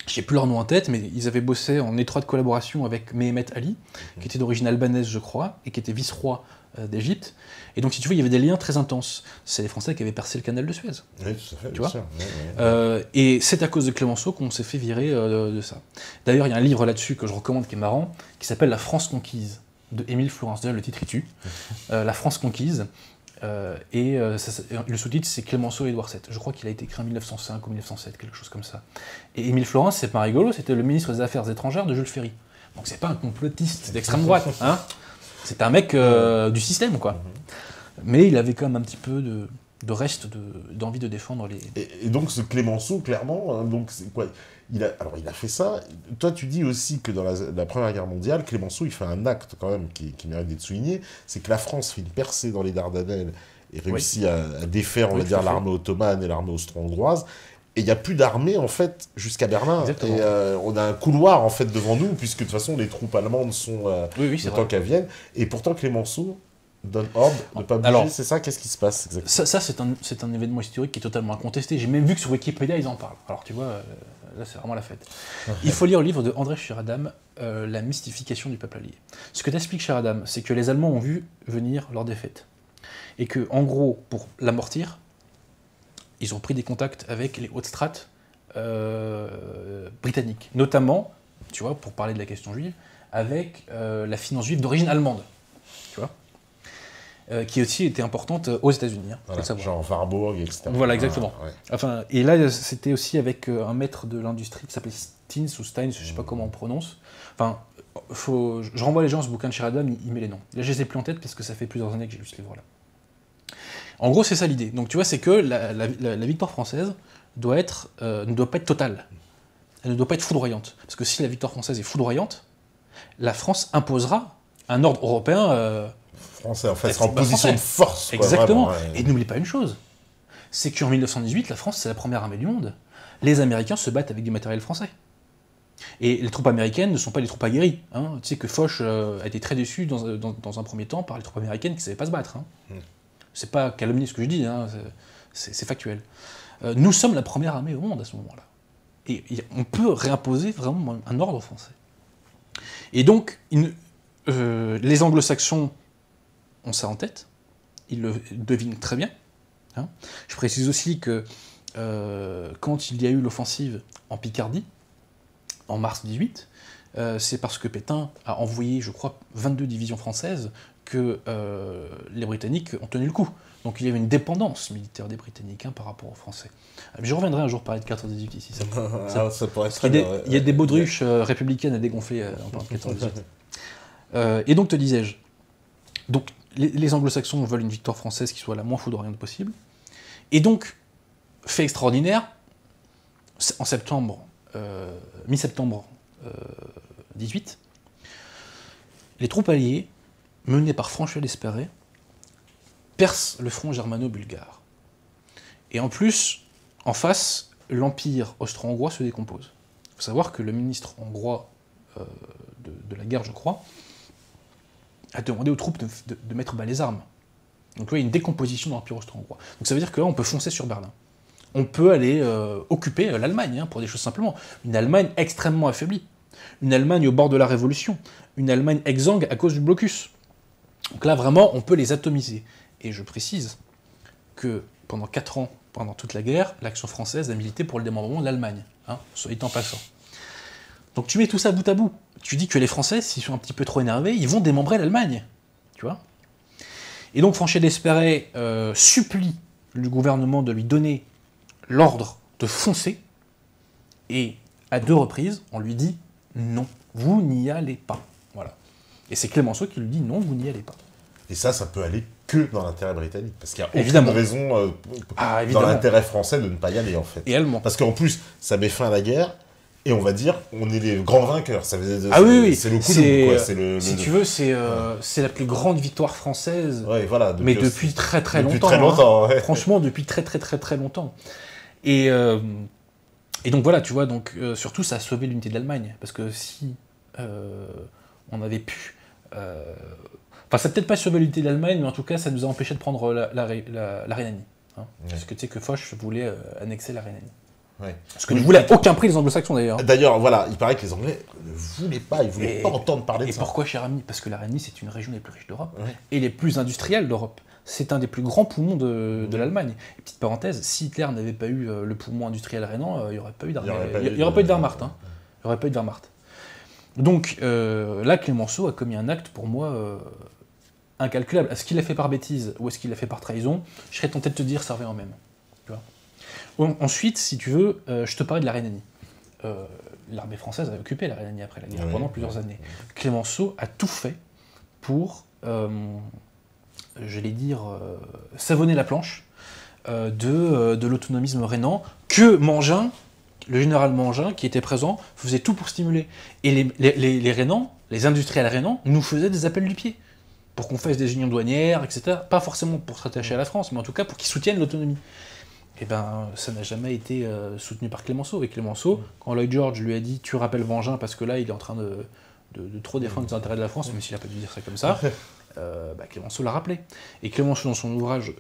j'ai plus leur nom en tête, mais ils avaient bossé en étroite collaboration avec Mehemet Ali, qui était d'origine albanaise je crois, et qui était vice-roi d'Égypte. Et donc si tu veux, il y avait des liens très intenses. C'est les Français qui avaient percé le canal de Suez. Oui, tout à fait, tu vois sûr. Et c'est à cause de Clemenceau qu'on s'est fait virer de ça. D'ailleurs, il y a un livre là-dessus que je recommande qui est marrant, qui s'appelle La France conquise, de Émile Florence. Déjà, le titre il tue. La France conquise. Le sous-titre, c'est Clemenceau et Édouard VII. Je crois qu'il a été écrit en 1905 ou 1907, quelque chose comme ça. Et Émile Florence, c'est pas rigolo, c'était le ministre des Affaires étrangères de Jules Ferry. Donc c'est pas un complotiste d'extrême droite, hein. C'est un mec du système, quoi. Mais il avait quand même un petit peu de reste d'envie de défendre les... Et donc ce Clemenceau, clairement, hein, donc c'est quoi ? Il a fait ça. Toi, tu dis aussi que dans la Première Guerre mondiale, Clemenceau, il fait un acte quand même qui mérite d'être souligné, c'est que la France fait une percée dans les Dardanelles et réussit à défaire, on va dire, l'armée ottomane et l'armée austro-hongroise. Et il n'y a plus d'armée, en fait, jusqu'à Berlin. Exactement. Et on a un couloir, en fait, devant nous, puisque de toute façon, les troupes allemandes sont autant qu'à Vienne. Et pourtant, Clemenceau donne ordre de ne pas bouger, c'est ça ? Qu'est-ce qui se passe exactement ? Ça c'est un événement historique qui est totalement incontesté. J'ai même vu que sur Wikipédia, ils en parlent. Alors, tu vois, là, c'est vraiment la fête. Il faut lire le livre de André Sheradam, La mystification du peuple allié. Ce que t'explique Sheradam, c'est que les Allemands ont vu venir leur défaite. Et que, en gros, pour l'amortir, ils ont pris des contacts avec les hautes strates britanniques. Notamment, tu vois, pour parler de la question juive, avec la finance juive d'origine allemande. Tu vois, qui aussi était importante aux États-Unis. Voilà, genre Warburg, etc. Voilà, exactement. Ouais. Enfin, et là, c'était aussi avec un maître de l'industrie qui s'appelait Steins ou Steins, je ne sais pas comment on prononce. Enfin, je renvoie les gens à ce bouquin de Sheradam, il met les noms. Là, je les ai plus en tête parce que ça fait plusieurs années que j'ai lu ce livre-là. En gros, c'est ça l'idée. Donc, tu vois, c'est que la victoire française ne doit pas être totale. Elle ne doit pas être foudroyante. Parce que si la victoire française est foudroyante, la France imposera un ordre européen... français, en fait, sera en position de force. Exactement. Quoi, vraiment, ouais. Et n'oublie pas une chose, c'est qu'en 1918, la France, c'est la première armée du monde. Les Américains se battent avec du matériel français. Et les troupes américaines ne sont pas des troupes aguerries. Hein. Tu sais que Foch a été très déçu dans un premier temps par les troupes américaines qui ne savaient pas se battre. Hein. C'est pas calomnie ce que je dis, hein. C'est factuel. Nous sommes la première armée au monde à ce moment-là. Et on peut réimposer vraiment un ordre français. Et donc, les anglo-saxons ont ça en tête, ils le devinent très bien. Hein. Je précise aussi que quand il y a eu l'offensive en Picardie, en mars 18, c'est parce que Pétain a envoyé, je crois, 22 divisions françaises que les Britanniques ont tenu le coup. Donc il y avait une dépendance militaire des Britanniques par rapport aux Français. Je reviendrai un jour parler de 14-18 ici. Ça pourrait être il y a des baudruches républicaines à dégonfler en parlant de 14-18. Et donc, te disais-je, donc, les Anglo-Saxons veulent une victoire française qui soit la moins foudroyante possible. Et donc, fait extraordinaire, en septembre, mi-septembre 18, les troupes alliées, menées par François d'Espéré, percent le front germano-bulgare. Et en plus, en face, l'empire austro-hongrois se décompose. Il faut savoir que le ministre hongrois de la guerre, je crois, a demandé aux troupes de mettre bas les armes. Donc là, il y a une décomposition de l'empire austro-hongrois. Donc ça veut dire que là, on peut foncer sur Berlin. On peut aller occuper l'Allemagne, pour des choses simplement. Une Allemagne extrêmement affaiblie. Une Allemagne au bord de la Révolution. Une Allemagne exsangue à cause du blocus. Donc là, vraiment, on peut les atomiser. Et je précise que pendant 4 ans, pendant toute la guerre, l'Action française a milité pour le démembrement de l'Allemagne, soit dit en passant. Donc tu mets tout ça bout à bout. Tu dis que les Français, s'ils sont un petit peu trop énervés, ils vont démembrer l'Allemagne. Tu vois ? Et donc François d'Espéré supplie le gouvernement de lui donner l'ordre de foncer, et à 2 reprises, on lui dit non, vous n'y allez pas. Voilà. Et c'est Clémenceau qui lui dit non, vous n'y allez pas. Et ça peut aller que dans l'intérêt britannique, parce qu'il n'y a évidemment aucune raison dans l'intérêt français de ne pas y aller, en fait. Et allemand. Parce qu'en plus, ça met fin à la guerre, et on va dire, on est les grands vainqueurs. C'est le coup quoi. Si tu veux, c'est la plus grande victoire française, voilà, depuis très très longtemps. Depuis très longtemps, Franchement, depuis très très très très longtemps. Et donc voilà, tu vois, donc surtout ça a sauvé l'unité de l'Allemagne, parce que si on avait pu... Enfin, ça n'a peut-être pas sauvé l'unité de l'Allemagne, mais en tout cas, ça nous a empêché de prendre la Rhénanie. Parce que tu sais que Foch voulait annexer la Rhénanie. Ouais. Ce que ne voulaient à aucun prix les Anglo-Saxons d'ailleurs. D'ailleurs, voilà, il paraît que les Anglais ne voulaient pas, ils voulaient pas entendre parler de ça. Et pourquoi, cher ami ? Parce que la Rhénanie, c'est une région les plus riches d'Europe, et les plus industrielles d'Europe. C'est un des plus grands poumons de l'Allemagne. Et petite parenthèse, si Hitler n'avait pas eu le poumon industriel rhénan, il n'y aurait pas eu de Wehrmacht. Il n'y aurait pas eu de Wehrmacht. Donc là, Clémenceau a commis un acte pour moi incalculable. Est-ce qu'il l'a fait par bêtise ou est-ce qu'il l'a fait par trahison ? Je serais tenté de te dire, ça revient en même. Tu vois ? Ensuite, si tu veux, je te parlais de la Rhénanie. L'armée française avait occupé la Rhénanie après la guerre pendant plusieurs années. Clémenceau a tout fait pour, savonner la planche de l'autonomisme rhénan que Mangin, le général Mangin, qui était présent, faisait tout pour stimuler. Et les Rhénans, les industriels rhénans, nous faisaient des appels du pied pour qu'on fasse des unions douanières, etc. Pas forcément pour s'attacher à la France, mais en tout cas pour qu'ils soutiennent l'autonomie. Eh bien, ça n'a jamais été soutenu par Clémenceau. Et Clémenceau, quand Lloyd George lui a dit « tu rappelles Mangin parce que là, il est en train de trop défendre les intérêts de la France », même s'il n'a pas dû dire ça comme ça, Clémenceau l'a rappelé. Et Clémenceau, dans son ouvrage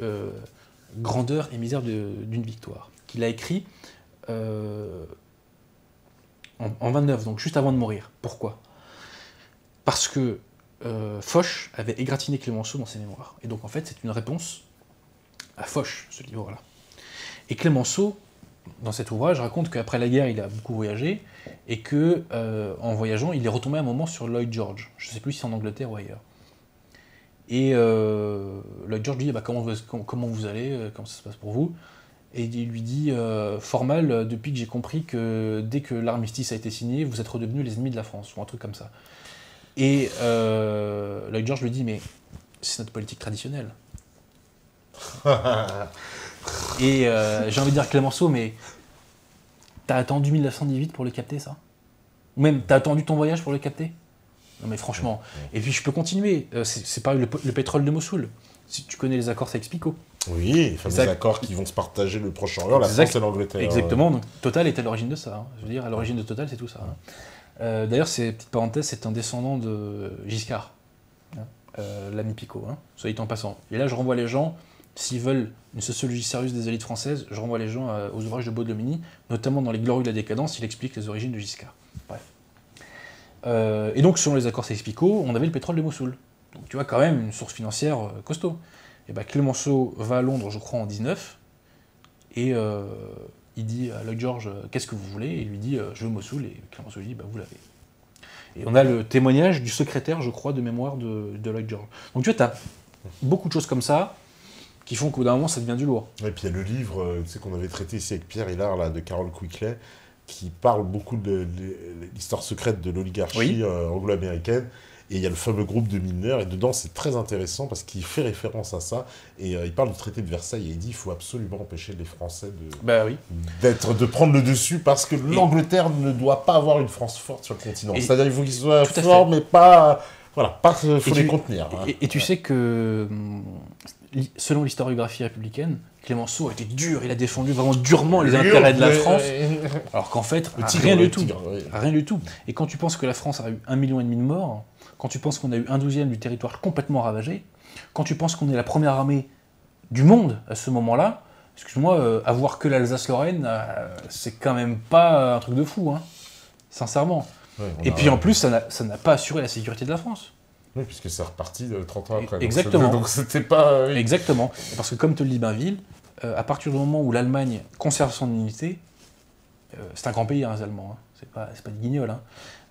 « Grandeur et misère d'une victoire », qu'il a écrit en 29, donc juste avant de mourir. Pourquoi ? Parce que Foch avait égratigné Clémenceau dans ses mémoires. Et donc, en fait, c'est une réponse à Foch, ce livre-là. Et Clémenceau, dans cet ouvrage, raconte qu'après la guerre, il a beaucoup voyagé, et que, en voyageant, il est retombé un moment sur Lloyd George. Je ne sais plus si c'est en Angleterre ou ailleurs. Et Lloyd George lui dit comment vous allez, comment ça se passe pour vous ? Et il lui dit formal, depuis que j'ai compris que dès que l'armistice a été signé, vous êtes redevenus les ennemis de la France, ou un truc comme ça. Et Lloyd George lui dit mais c'est notre politique traditionnelle. Et j'ai envie de dire Clémenceau, mais t'as attendu 1918 pour le capter, ça ? Ou même, t'as attendu ton voyage pour le capter ? Non mais franchement. Et puis je peux continuer. C'est pareil, le pétrole de Mossoul. Si tu connais les accords Sykes-Picot. Oui, les fameux accords qui vont se partager le Proche-Orient, la France et l'Angleterre. Exactement. Donc Total est à l'origine de ça. Je veux dire, à l'origine de Total, c'est tout ça. D'ailleurs, petite parenthèse, c'est un descendant de Giscard, l'ami Picot, soit dit en passant. Et là, je renvoie les gens, s'ils veulent une sociologie sérieuse des élites françaises, je renvoie les gens aux ouvrages de Baudelomini, notamment dans Les Glorieux de la décadence, il explique les origines de Giscard. Bref. Et donc, selon les accords Sykes-Picot, on avait le pétrole de Mossoul. Donc, tu vois, quand même, une source financière costaud. Et bien, Clémenceau va à Londres, je crois, en 19, et il dit à Lloyd George, qu'est-ce que vous voulez ? Et il lui dit, je veux Mossoul, et Clémenceau lui dit, vous l'avez. Et on a le témoignage du secrétaire, je crois, de mémoire de Lloyd George. Donc tu vois, tu as beaucoup de choses comme ça qui font qu'au bout d'un moment, ça devient du lourd. Et puis il y a le livre qu'on avait traité ici avec Pierre Hillard, là, de Carol Quickly, qui parle beaucoup de l'histoire secrète de l'oligarchie anglo-américaine. Et il y a le fameux groupe de mineurs, et dedans c'est très intéressant parce qu'il fait référence à ça, et il parle du traité de Versailles, et il dit qu'il faut absolument empêcher les Français de prendre le dessus, parce que l'Angleterre ne doit pas avoir une France forte sur le continent. C'est-à-dire qu'il faut qu'ils soient forts, mais pas... Voilà, il faut les contenir. Et tu sais que, selon l'historiographie républicaine, Clémenceau a été dur, il a défendu vraiment durement les intérêts de la France, alors qu'en fait, rien du tout. Et quand tu penses que la France a eu 1,5 million de morts, quand tu penses qu'on a eu 1/12 du territoire complètement ravagé, quand tu penses qu'on est la première armée du monde à ce moment-là, excuse-moi, avoir que l'Alsace-Lorraine, c'est quand même pas un truc de fou, hein, sincèrement. Et puis en plus, ça n'a pas assuré la sécurité de la France. Oui, puisque c'est reparti 30 ans après. Exactement. Donc c'était pas... Exactement. Parce que comme te le dit Bainville, à partir du moment où l'Allemagne conserve son unité, c'est un grand pays, hein, les Allemands, hein. C'est pas des guignols. Hein.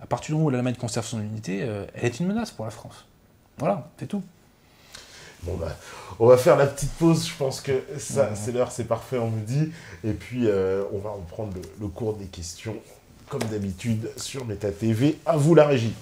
À partir du moment où l'Allemagne conserve son unité, elle est une menace pour la France. Voilà, c'est tout. Bon bah, on va faire la petite pause, je pense que ça, c'est l'heure, c'est parfait, on me dit. Et puis, on va reprendre le cours des questions, comme d'habitude, sur Méta TV. À vous la régie.